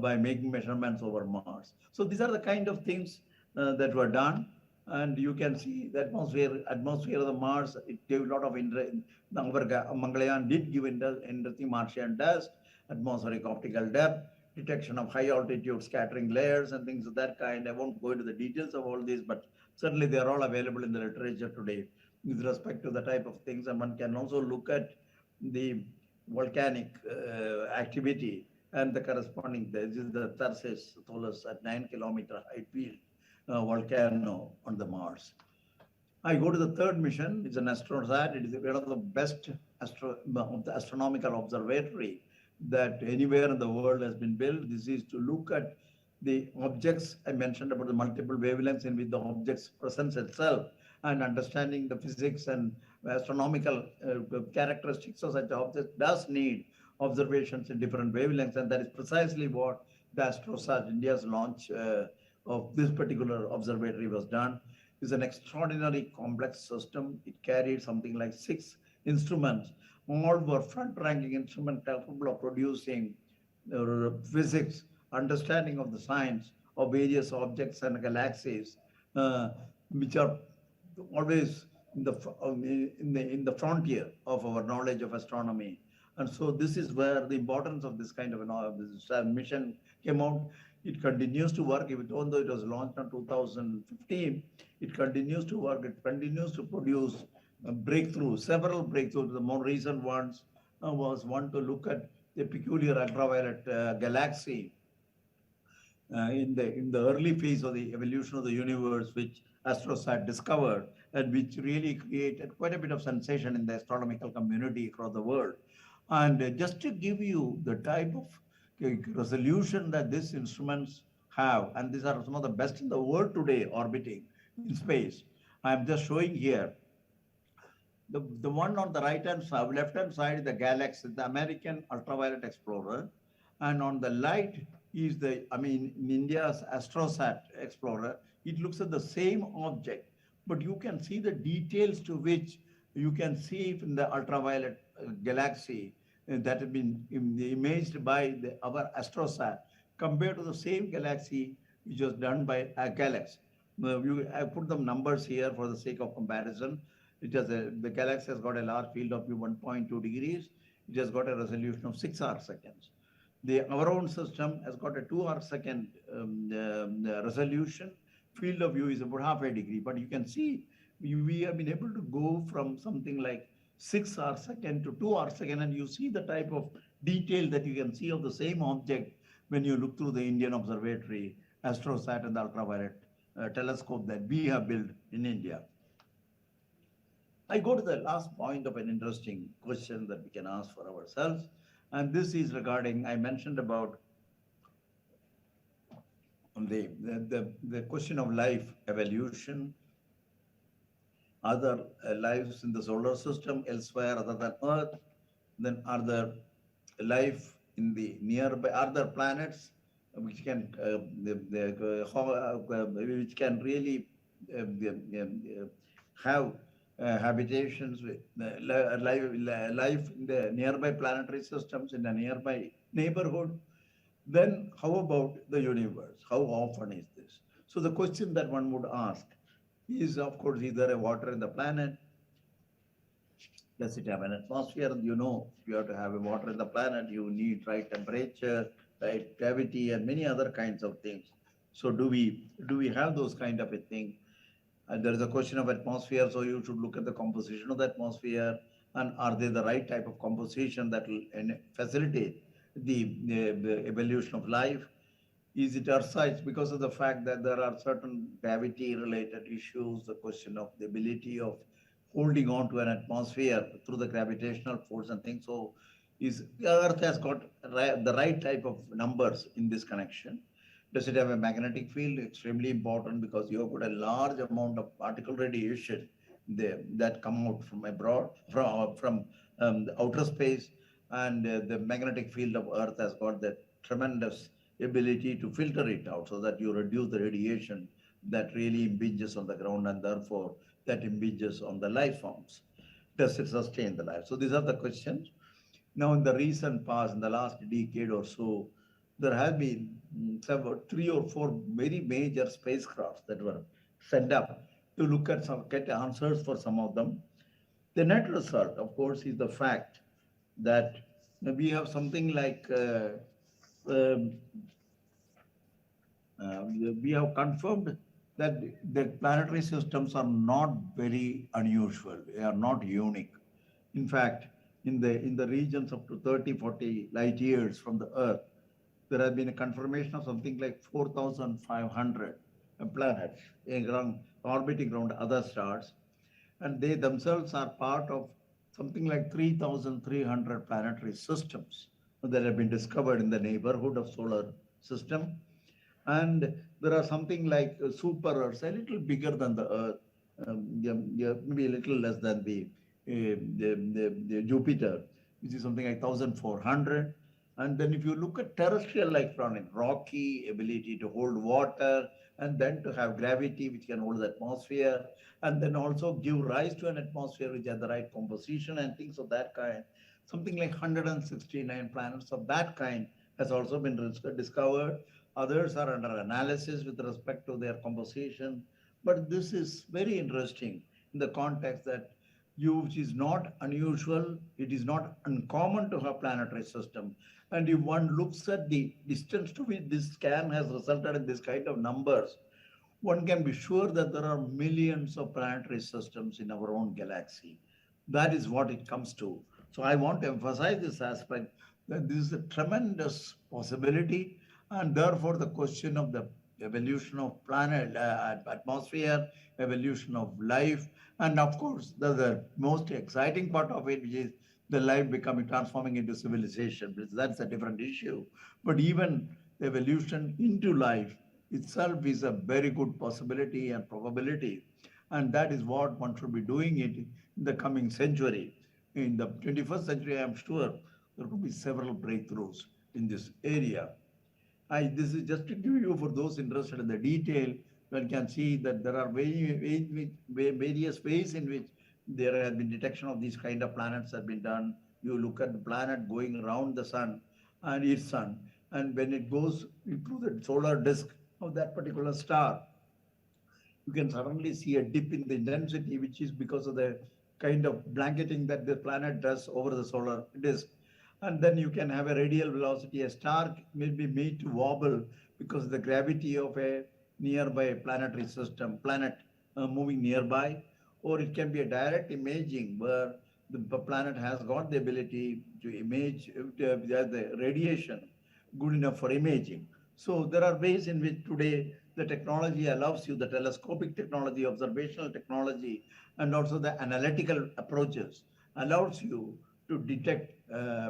by making measurements over Mars. So these are the kind of things that were done. And you can see the atmosphere of the Mars, it gave a lot of interest. Mangalyaan did give interesting Martian dust, atmospheric optical depth, detection of high altitude scattering layers and things of that kind. I won't go into the details of all these, but certainly they are all available in the literature today with respect to the type of things. And one can also look at the volcanic activity and the corresponding, this is the Tharsis Tholos at 9-kilometer height field volcano on the Mars. I go to the third mission. It's an AstroSat. It is one of the best astronomical observatory that anywhere in the world has been built. This is to look at the objects. I mentioned about the multiple wavelengths in which the object's presence itself, and understanding the physics and astronomical characteristics of such objects does need observations in different wavelengths, and that is precisely what the AstroSat, India's launch of this particular observatory, was done. It's an extraordinarily complex system. It carried something like 6 instruments. All were front-ranking instruments capable of producing physics, understanding of the science of various objects and galaxies, which are always in the frontier of our knowledge of astronomy. And so this is where the importance of this kind of this mission came out. It continues to work, even though it was launched in 2015. It continues to work. It continues to produce breakthroughs, several breakthroughs. The more recent ones was one to look at the peculiar ultraviolet galaxy in the early phase of the evolution of the universe, which AstroSat discovered, and which really created quite a bit of sensation in the astronomical community across the world. And just to give you the type of resolution that these instruments have, and these are some of the best in the world today orbiting, in space. I'm just showing here. The one on the right-hand side, left-hand side is the Galaxy, the American Ultraviolet Explorer. And on the right is in India's Astrosat Explorer. It looks at the same object, but you can see the details to which you can see in the ultraviolet galaxy that have been imaged by our Astrosat compared to the same galaxy which was done by a Galaxy. I put the numbers here for the sake of comparison. The galaxy has got a large field of view 1.2 degrees. It has got a resolution of 6 arc seconds. Our own system has got a 2 arc second resolution. Field of view is about half a degree, but you can see we have been able to go from something like 6 arc second to 2 arc second, and you see the type of detail that you can see of the same object when you look through the Indian Observatory, Astrosat, and the ultraviolet telescope that we have built in India. I go to the last point of an interesting question that we can ask for ourselves, and this is regarding, I mentioned about the question of life evolution. Other lives in the solar system elsewhere other than Earth, then are there life in the nearby other planets which can really have habitations with life in the nearby planetary systems in a nearby neighborhood. Then how about the universe? How often is this? So the question that one would ask is, of course, is there a water in the planet? Does it have an atmosphere? You know, if you have to have a water in the planet, you need right temperature, right gravity, and many other kinds of things. So do we have those kind of a thing? There is a question of atmosphere, so you should look at the composition of the atmosphere, and are they the right type of composition that will facilitate the evolution of life? Is it Earth-sized? Because of the fact that there are certain gravity-related issues, the question of the ability of holding on to an atmosphere through the gravitational force and things. So Earth has got the right type of numbers in this connection. Does it have a magnetic field? Extremely important, because you have got a large amount of particle radiation that come out from abroad, from the outer space, and the magnetic field of Earth has got that tremendous ability to filter it out so that you reduce the radiation that really impinges on the ground, and therefore that impinges on the life forms. Does it sustain the life? So these are the questions. Now, in the recent past, in the last decade or so, there have been 3 or 4 very major spacecrafts that were sent up to look at get answers for some of them. The net result, of course, is the fact that we have something like we have confirmed that the planetary systems are not very unusual. They are not unique. In fact, in the regions up to 30, 40 light years from the Earth, there has been a confirmation of something like 4,500 planets orbiting around other stars, and they themselves are part of something like 3,300 planetary systems that have been discovered in the neighborhood of solar system. And there are something like super Earths, a little bigger than the Earth, maybe a little less than the Jupiter, which is something like 1,400. And then if you look at terrestrial life planet, rocky, ability to hold water, and then to have gravity which can hold the atmosphere, and then also give rise to an atmosphere which has the right composition and things of that kind. Something like 169 planets of that kind has also been discovered. Others are under analysis with respect to their composition. But this is very interesting in the context that which is not unusual, it is not uncommon to have planetary system. And if one looks at the distance to which this scan has resulted in this kind of numbers, one can be sure that there are millions of planetary systems in our own galaxy. That is what it comes to. So I want to emphasize this aspect, that this is a tremendous possibility, and therefore the question of the evolution of planet, atmosphere, evolution of life, and of course the most exciting part of it, which is the life transforming into civilization. That's a different issue. But even the evolution into life itself is a very good possibility and probability. And that is what one should be doing it in the coming century. In the 21st century, I'm sure there could be several breakthroughs in this area. This is just to give you, for those interested in the detail, one can see that there are various ways in which there has been detection of these kind of planets have been done. You look at the planet going around the sun and its sun, and when it goes into the solar disk of that particular star, you can suddenly see a dip in the intensity, which is because of the kind of blanketing that the planet does over the solar disk. And then you can have a radial velocity. A star may be made to wobble because of the gravity of a nearby planetary system, planet moving nearby, or it can be a direct imaging where the planet has got the ability to image the radiation good enough for imaging. So there are ways in which today the technology allows you, the telescopic technology, observational technology, and also the analytical approaches allows you to detect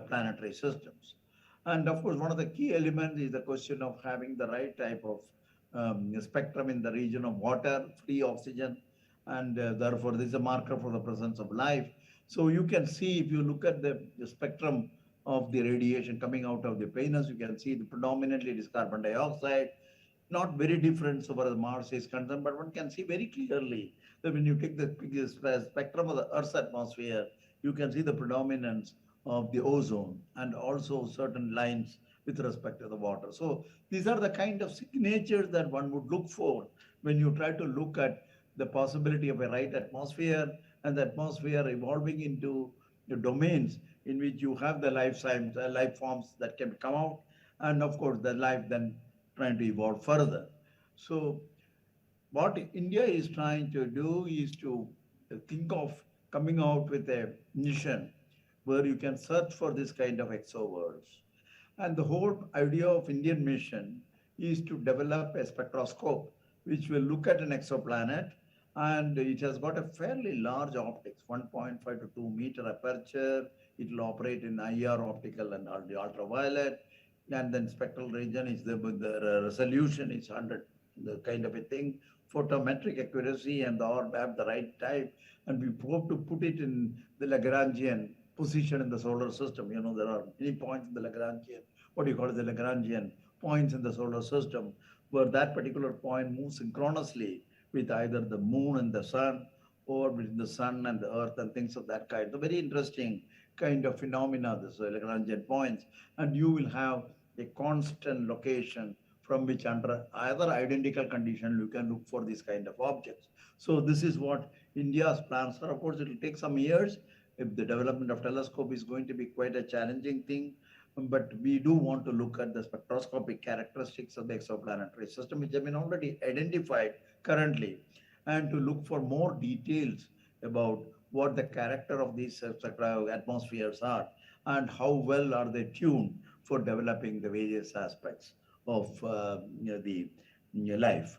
planetary systems. And of course, one of the key elements is the question of having the right type of spectrum in the region of water, free oxygen, and therefore this is a marker for the presence of life. So you can see, if you look at the spectrum of the radiation coming out of the Venus, you can see the predominantly it is carbon dioxide, not very different so far as Mars is concerned, but one can see very clearly that when you take the spectrum of the Earth's atmosphere, you can see the predominance of the ozone and also certain lines with respect to the water. So these are the kind of signatures that one would look for when you try to look at the possibility of a right atmosphere and the atmosphere evolving into the domains in which you have the life forms that can come out, and of course the life then trying to evolve further. So what India is trying to do is to think of coming out with a mission where you can search for this kind of exoworlds. And the whole idea of Indian mission is to develop a spectroscope which will look at an exoplanet, and it has got a fairly large optics, 1.5 to 2 meter aperture. It will operate in IR optical and the ultraviolet, and then spectral region is the resolution is 100, the kind of a thing, photometric accuracy, and the orb have the right type. And we hope to put it in the Lagrangian position in the solar system. You know, there are many points in the Lagrangian, what do you call it, the Lagrangian points in the solar system, where that particular point moves synchronously with either the moon and the sun, or with the sun and the earth and things of that kind. So very interesting kind of phenomena, this Lagrangian points. And you will have a constant location from which under either identical condition, you can look for these kind of objects. So this is what India's plans are. Of course, it will take some years. If the development of telescope is going to be quite a challenging thing, but we do want to look at the spectroscopic characteristics of the exoplanetary system, which have been already identified currently, and to look for more details about what the character of these atmospheres are and how well are they tuned for developing the various aspects of the life.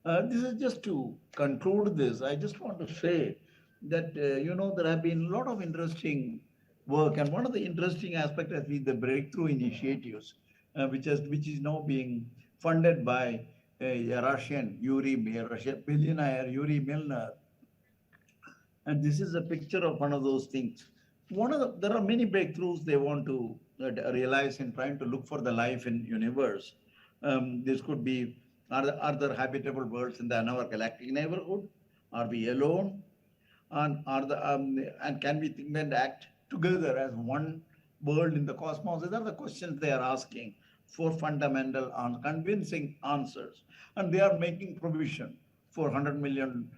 This is just to conclude this. I just want to say that, there have been a lot of interesting work, and one of the interesting aspects has been the breakthrough initiatives, which is now being funded by a Russian billionaire Yuri Milner. And this is a picture of one of those things. There are many breakthroughs they want to realize in trying to look for the life in universe. This could be, are there habitable worlds in our galactic neighborhood? Are we alone? And and can we think and act together as one world in the cosmos? These are the questions they are asking for fundamental and convincing answers. And they are making provision for $100 million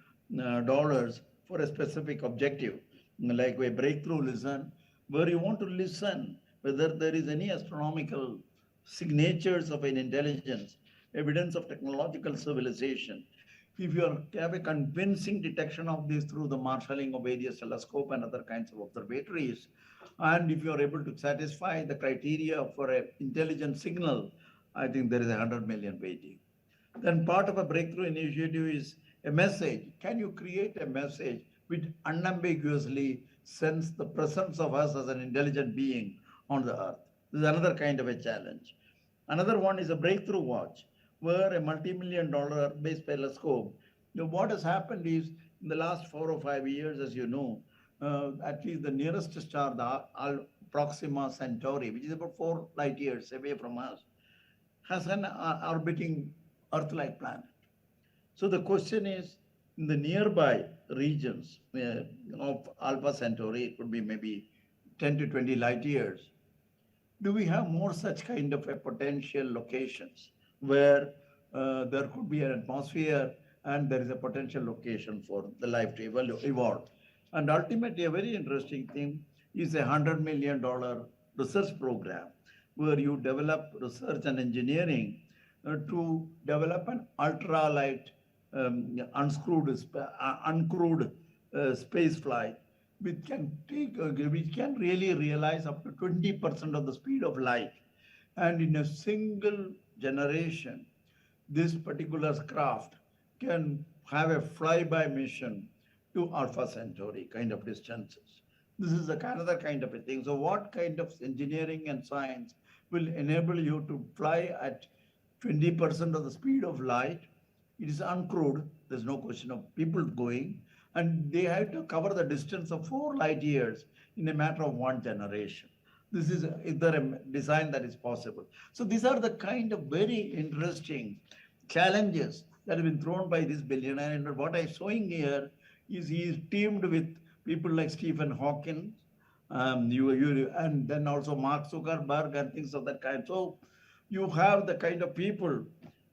for a specific objective, like a breakthrough listen, where you want to listen whether there is any astronomical signatures of an intelligence, evidence of technological civilization. If you have a convincing detection of this through the marshalling of various telescope and other kinds of observatories, and if you are able to satisfy the criteria for an intelligent signal, I think there is 100 million waiting. Then part of a breakthrough initiative is a message. Can you create a message which unambiguously sends the presence of us as an intelligent being on the earth? This is another kind of a challenge. Another one is a breakthrough watch, were a multi-million-dollar Earth-based telescope. What has happened is, in the last 4 or 5 years, as you know, at least the nearest star, the Proxima Centauri, which is about 4 light years away from us, has an orbiting Earth-like planet. So the question is, in the nearby regions of Alpha Centauri, it could be maybe 10 to 20 light years, do we have more such kind of a potential locations where there could be an atmosphere and there is a potential location for the life to evolve? And ultimately, a very interesting thing is $100 million research program where you develop research and engineering to develop an ultralight uncrewed space flight which can really realize up to 20% of the speed of light. And in a single generation, this particular craft can have a flyby mission to Alpha Centauri kind of distances. This is another kind of a thing. So what kind of engineering and science will enable you to fly at 20% of the speed of light? It is uncrewed. There's no question of people going, and they have to cover the distance of 4 light years in a matter of 1 generation. Is there a design that is possible? So these are the kind of very interesting challenges that have been thrown by this billionaire. And what I'm showing here is he is teamed with people like Stephen Hawking, and then also Mark Zuckerberg and things of that kind. So you have the kind of people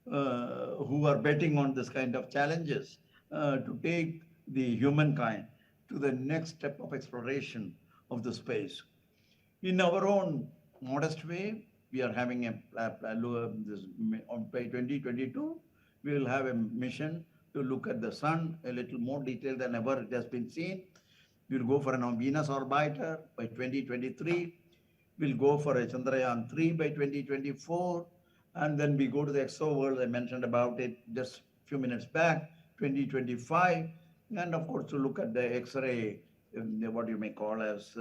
who are betting on this kind of challenges to take the humankind to the next step of exploration of the space. In our own modest way, we are having by 2022, we will have a mission to look at the sun a little more detailed than ever it has been seen. We'll go for a Venus orbiter by 2023. We'll go for a Chandrayaan-3 by 2024. And then we go to the exo world. I mentioned about it just a few minutes back, 2025. And of course, to look at the X-ray, what you may call as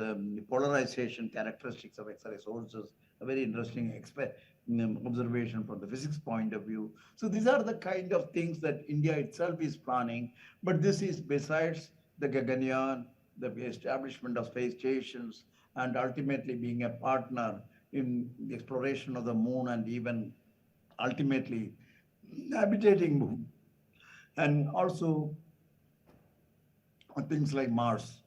polarization characteristics of X-ray sources, a very interesting observation from the physics point of view. So these are the kind of things that India itself is planning. But this is besides the Gaganyaan, the establishment of space stations, and ultimately being a partner in the exploration of the moon and even ultimately habitating moon. And also things like Mars,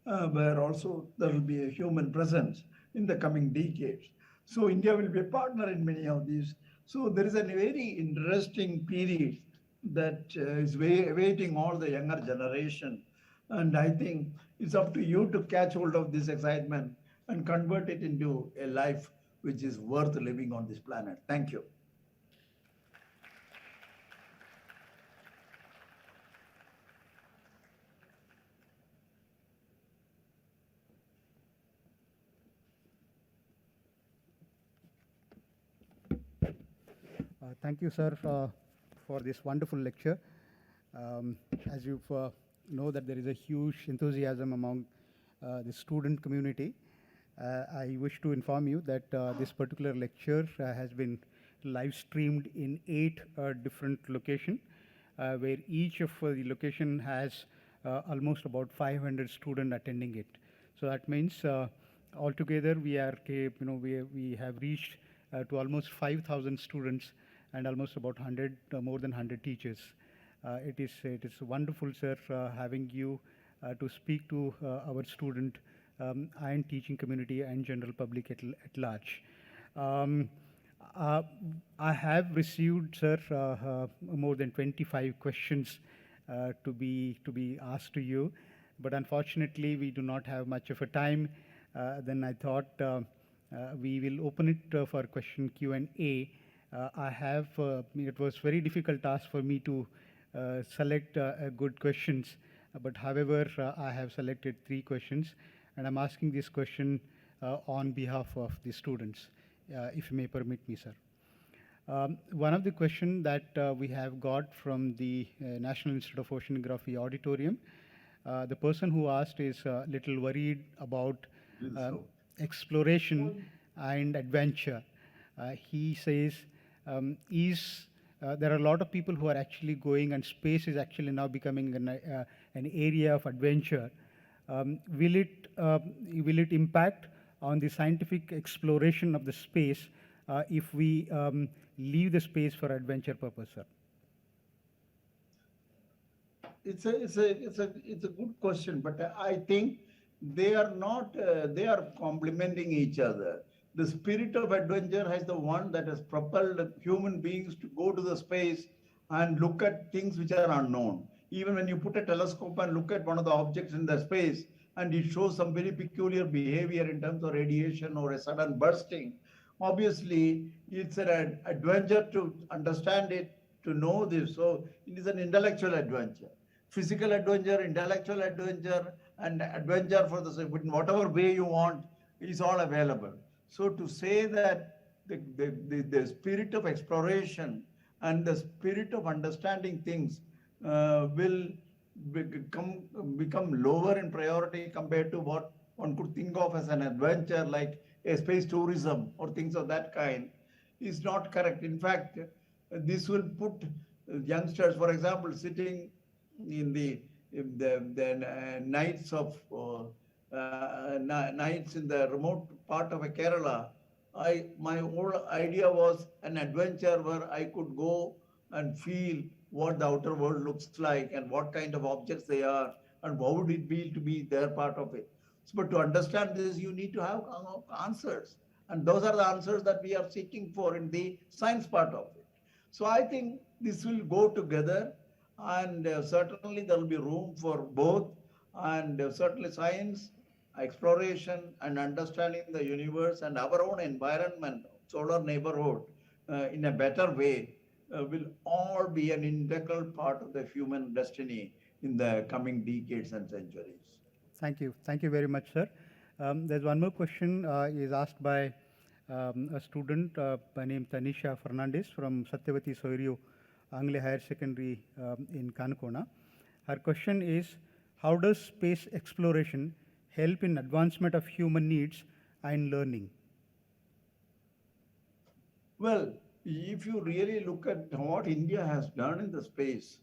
where also there will be a human presence in the coming decades. So India will be a partner in many of these. So there is a very interesting period that is awaiting all the younger generation. And I think it's up to you to catch hold of this excitement and convert it into a life which is worth living on this planet. Thank you. Thank you, sir, for this wonderful lecture. As you know that there is a huge enthusiasm among the student community. I wish to inform you that this particular lecture has been live streamed in 8 different locations, where each of the location has almost about 500 students attending it. So that means altogether we are, we have reached to almost 5,000 students and almost about more than 100 teachers. It is wonderful, sir, having you to speak to our student and teaching community and general public at large. I have received, sir, more than 25 questions to be asked to you, but unfortunately we do not have much of a time. Then I thought we will open it for question Q&A. It was very difficult task for me to select good questions, but however, I have selected 3 questions, and I'm asking this question on behalf of the students, if you may permit me, sir. One of the questions that we have got from the National Institute of Oceanography Auditorium, the person who asked is a little worried about exploration and adventure. He says, is there are a lot of people who are actually going, and space is actually now becoming an area of adventure. Will it impact on the scientific exploration of the space if we leave the space for adventure purpose, sir? It's a good question, but I think they are not, they are complementing each other. The spirit of adventure has the one that has propelled human beings to go to the space and look at things which are unknown. Even when you put a telescope and look at one of the objects in the space, and it shows some very peculiar behavior in terms of radiation or a sudden bursting, obviously it's an adventure to understand it, to know this. So it is an intellectual adventure. Physical adventure, intellectual adventure, and adventure for the in whatever way you want is all available. So to say that the spirit of exploration and the spirit of understanding things will become lower in priority compared to what one could think of as an adventure like a space tourism or things of that kind is not correct. In fact, this will put youngsters, for example, sitting in the nights of nights in the remote part of Kerala. My whole idea was an adventure where I could go and feel what the outer world looks like and what kind of objects they are and how would it be to be their part of it. So, but to understand this, you need to have answers, and those are the answers that we are seeking for in the science part of it. So I think this will go together, and certainly there will be room for both, and certainly science, exploration, and understanding the universe and our own environment, solar neighborhood, in a better way will all be an integral part of the human destiny in the coming decades and centuries. Thank you. Thank you very much, sir. There's one more question is asked by a student by name Tanisha Fernandez from Satyavati Soiryu Angle Higher Secondary in Kanakona. Her question is, how does space exploration help in advancement of human needs and learning? Well, if you really look at what India has done in the space,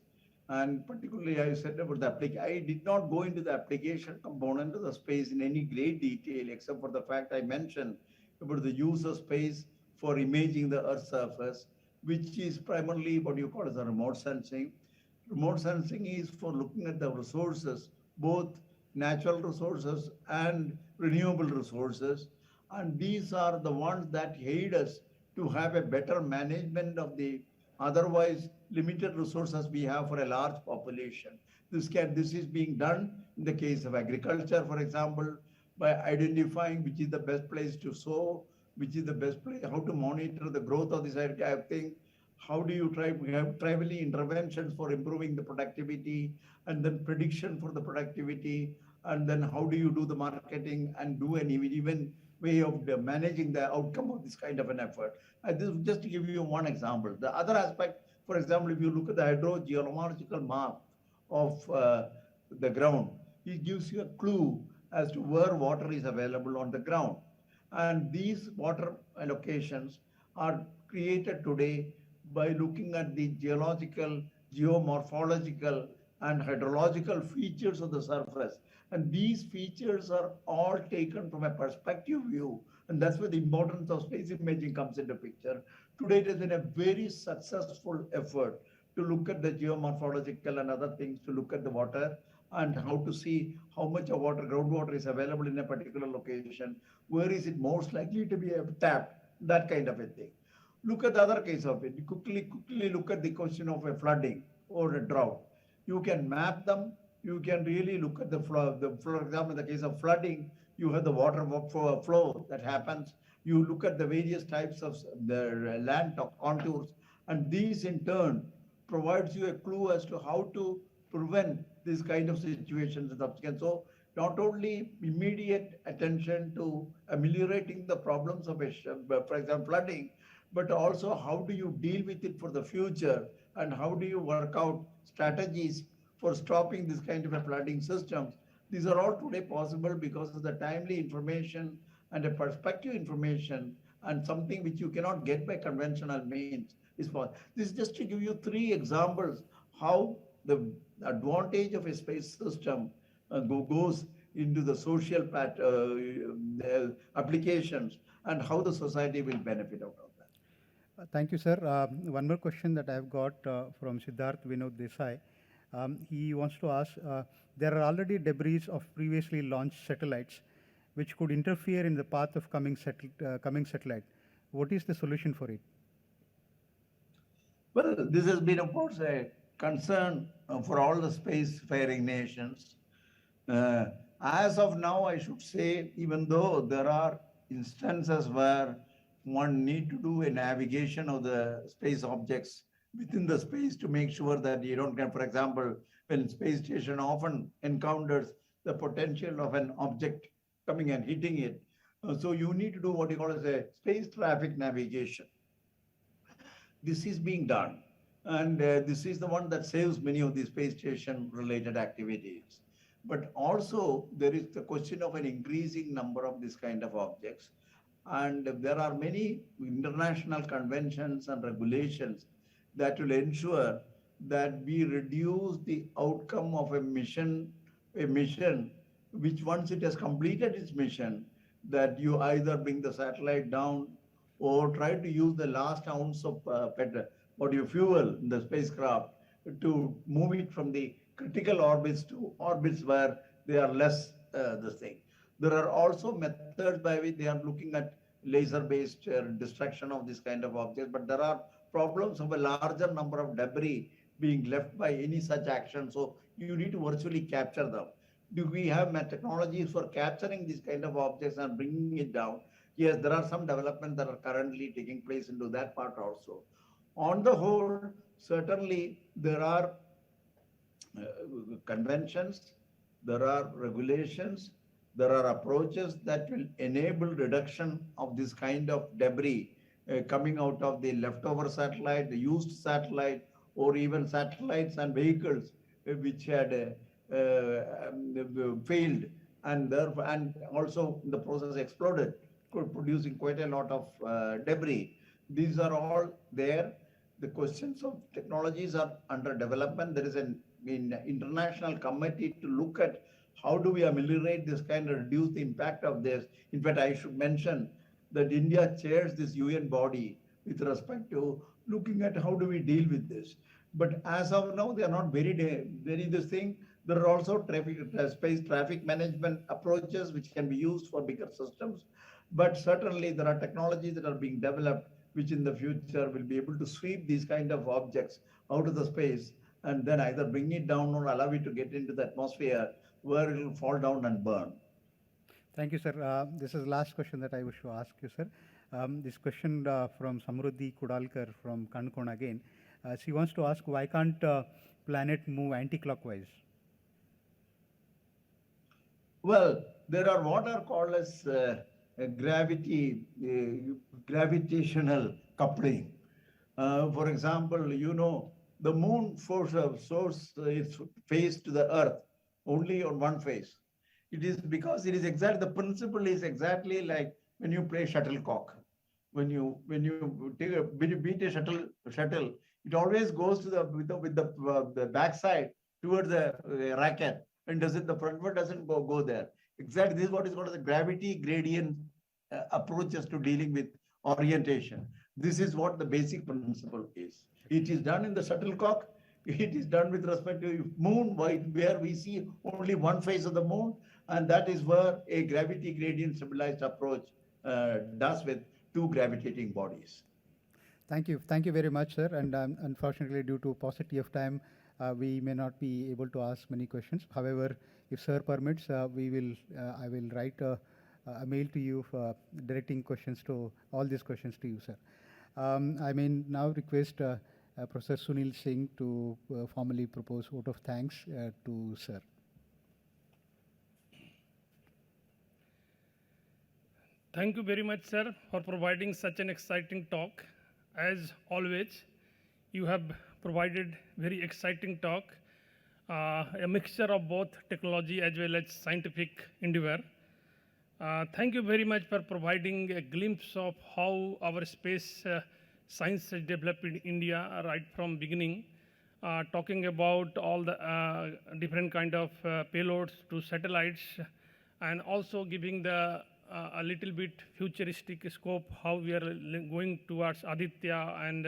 and particularly I said about the application, I did not go into the application component of the space in any great detail, except for the fact I mentioned about the use of space for imaging the Earth's surface, which is primarily what you call as a remote sensing. Remote sensing is for looking at the resources, both natural resources and renewable resources. And these are the ones that aid us to have a better management of the otherwise limited resources we have for a large population. This is being done in the case of agriculture, for example, by identifying which is the best place to sow, which is the best place, how to monitor the growth of this type of thing, how do you we have timely interventions for improving the productivity, and then prediction for the productivity, and then how do you do the marketing and do an even way of managing the outcome of this kind of an effort. This just to give you one example. The other aspect, for example, if you look at the hydrogeological map of the ground, it gives you a clue as to where water is available on the ground. And these water allocations are created today by looking at the geological, geomorphological, and hydrological features of the surface. And these features are all taken from a perspective view. And that's where the importance of space imaging comes into picture. Today, it has been a very successful effort to look at the geomorphological and other things, to look at the water and how to see how much of water, groundwater is available in a particular location. Where is it most likely to be tapped? That kind of a thing. Look at the other case of it. Quickly look at the question of a flooding or a drought. You can map them. You can really look at the flow. For example, in the case of flooding, you have the water flow that happens. You look at the various types of the land contours, and these in turn provides you a clue as to how to prevent this kind of situations. So not only immediate attention to ameliorating the problems of, for example, flooding, but also how do you deal with it for the future, and how do you work out strategies for stopping this kind of a flooding systems. These are all today possible because of the timely information and a perspective information and something which you cannot get by conventional means is for. This is just to give you 3 examples how the advantage of a space system goes into the social applications and how the society will benefit out of that. Thank you, sir. One more question that I've got from Siddharth Vinod Desai. He wants to ask, there are already debris of previously launched satellites which could interfere in the path of coming satellite. What is the solution for it? Well, this has been, of course, a concern for all the spacefaring nations. As of now, I should say, even though there are instances where one need to do a navigation of the space objects within the space to make sure that you don't get, for example, when space station often encounters the potential of an object coming and hitting it. So you need to do what you call as a space traffic navigation. This is being done. And this is the one that saves many of the space station related activities. But also there is the question of an increasing number of this kind of objects. And there are many international conventions and regulations that will ensure that we reduce the outcome of a mission which once it has completed its mission, that you either bring the satellite down or try to use the last ounce of fuel in the spacecraft to move it from the critical orbits to orbits where they are less this thing. There are also methods by which they are looking at laser-based destruction of this kind of objects, but there are problems of a larger number of debris being left by any such action. So you need to virtually capture them. Do we have technologies for capturing these kind of objects and bringing it down? Yes, there are some developments that are currently taking place into that part also. On the whole, certainly there are conventions, there are regulations, there are approaches that will enable reduction of this kind of debris coming out of the leftover satellite, the used satellite, or even satellites and vehicles which had failed and also in the process exploded, producing quite a lot of debris. These are all there. The questions of technologies are under development. There is an international committee to look at how do we ameliorate this kind of reduce the impact of this. In fact, I should mention that India chairs this UN body with respect to looking at how do we deal with this. But as of now, they are not very this thing. There are also space traffic management approaches which can be used for bigger systems. But certainly there are technologies that are being developed which in the future will be able to sweep these kind of objects out of the space and then either bring it down or allow it to get into the atmosphere where it will fall down and burn. Thank you, sir. This is the last question that I wish to ask you, sir. This question from Samruddhi Kudalkar from Kankon again. She wants to ask, why can't planet move anti-clockwise? Well, there are what are called as gravitational coupling. For example, you know, the moon shows its face to the earth only on one face. It is because it is exactly, the principle is exactly like when you play shuttlecock. When you beat a shuttle, it always goes to the backside towards the racket, and the front one doesn't go there. Exactly, this is what is called the gravity gradient approaches to dealing with orientation. This is what the basic principle is. It is done in the shuttlecock. It is done with respect to moon, where we see only one face of the moon, and that is where a gravity gradient stabilized approach does with two gravitating bodies. Thank you. Thank you very much, sir. And unfortunately, due to paucity of time, we may not be able to ask many questions. However, if sir permits, I will write a mail to you for directing questions to all these questions to you, sir. I may now request Professor Sunil Singh to formally propose vote of thanks to sir. Thank you very much, sir, for providing such an exciting talk. As always, you have provided very exciting talk, a mixture of both technology as well as scientific endeavor. Thank you very much for providing a glimpse of how our space science has developed in India right from beginning, talking about all the different kind of payloads to satellites, and also giving the a little bit futuristic scope how we are going towards Aditya and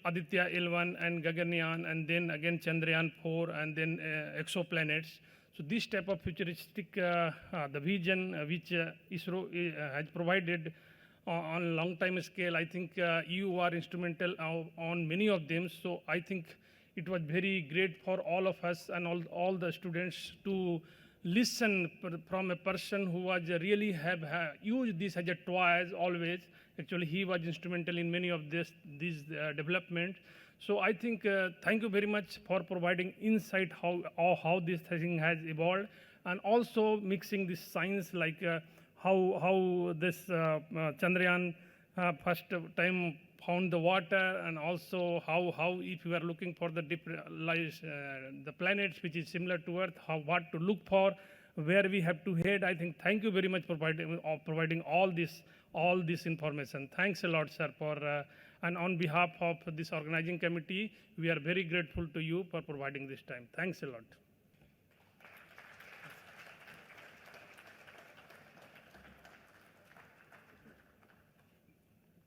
Aditya L1 and Gaganyaan, and then again Chandrayaan 4, and then exoplanets. So this type of futuristic, the vision which ISRO has provided on long time scale, I think you are instrumental on many of them. So I think it was very great for all of us and all the students to listen from a person who was really have used this as a toy as always. Actually, he was instrumental in many of these developments. So I think thank you very much for providing insight how this thing has evolved, and also mixing this science like how this Chandrayaan first time found the water, and also how if you are looking for the the planets which is similar to Earth, what to look for, where we have to head. I think thank you very much for providing all this information. Thanks a lot, sir, for and on behalf of this organizing committee, we are very grateful to you for providing this time. Thanks a lot.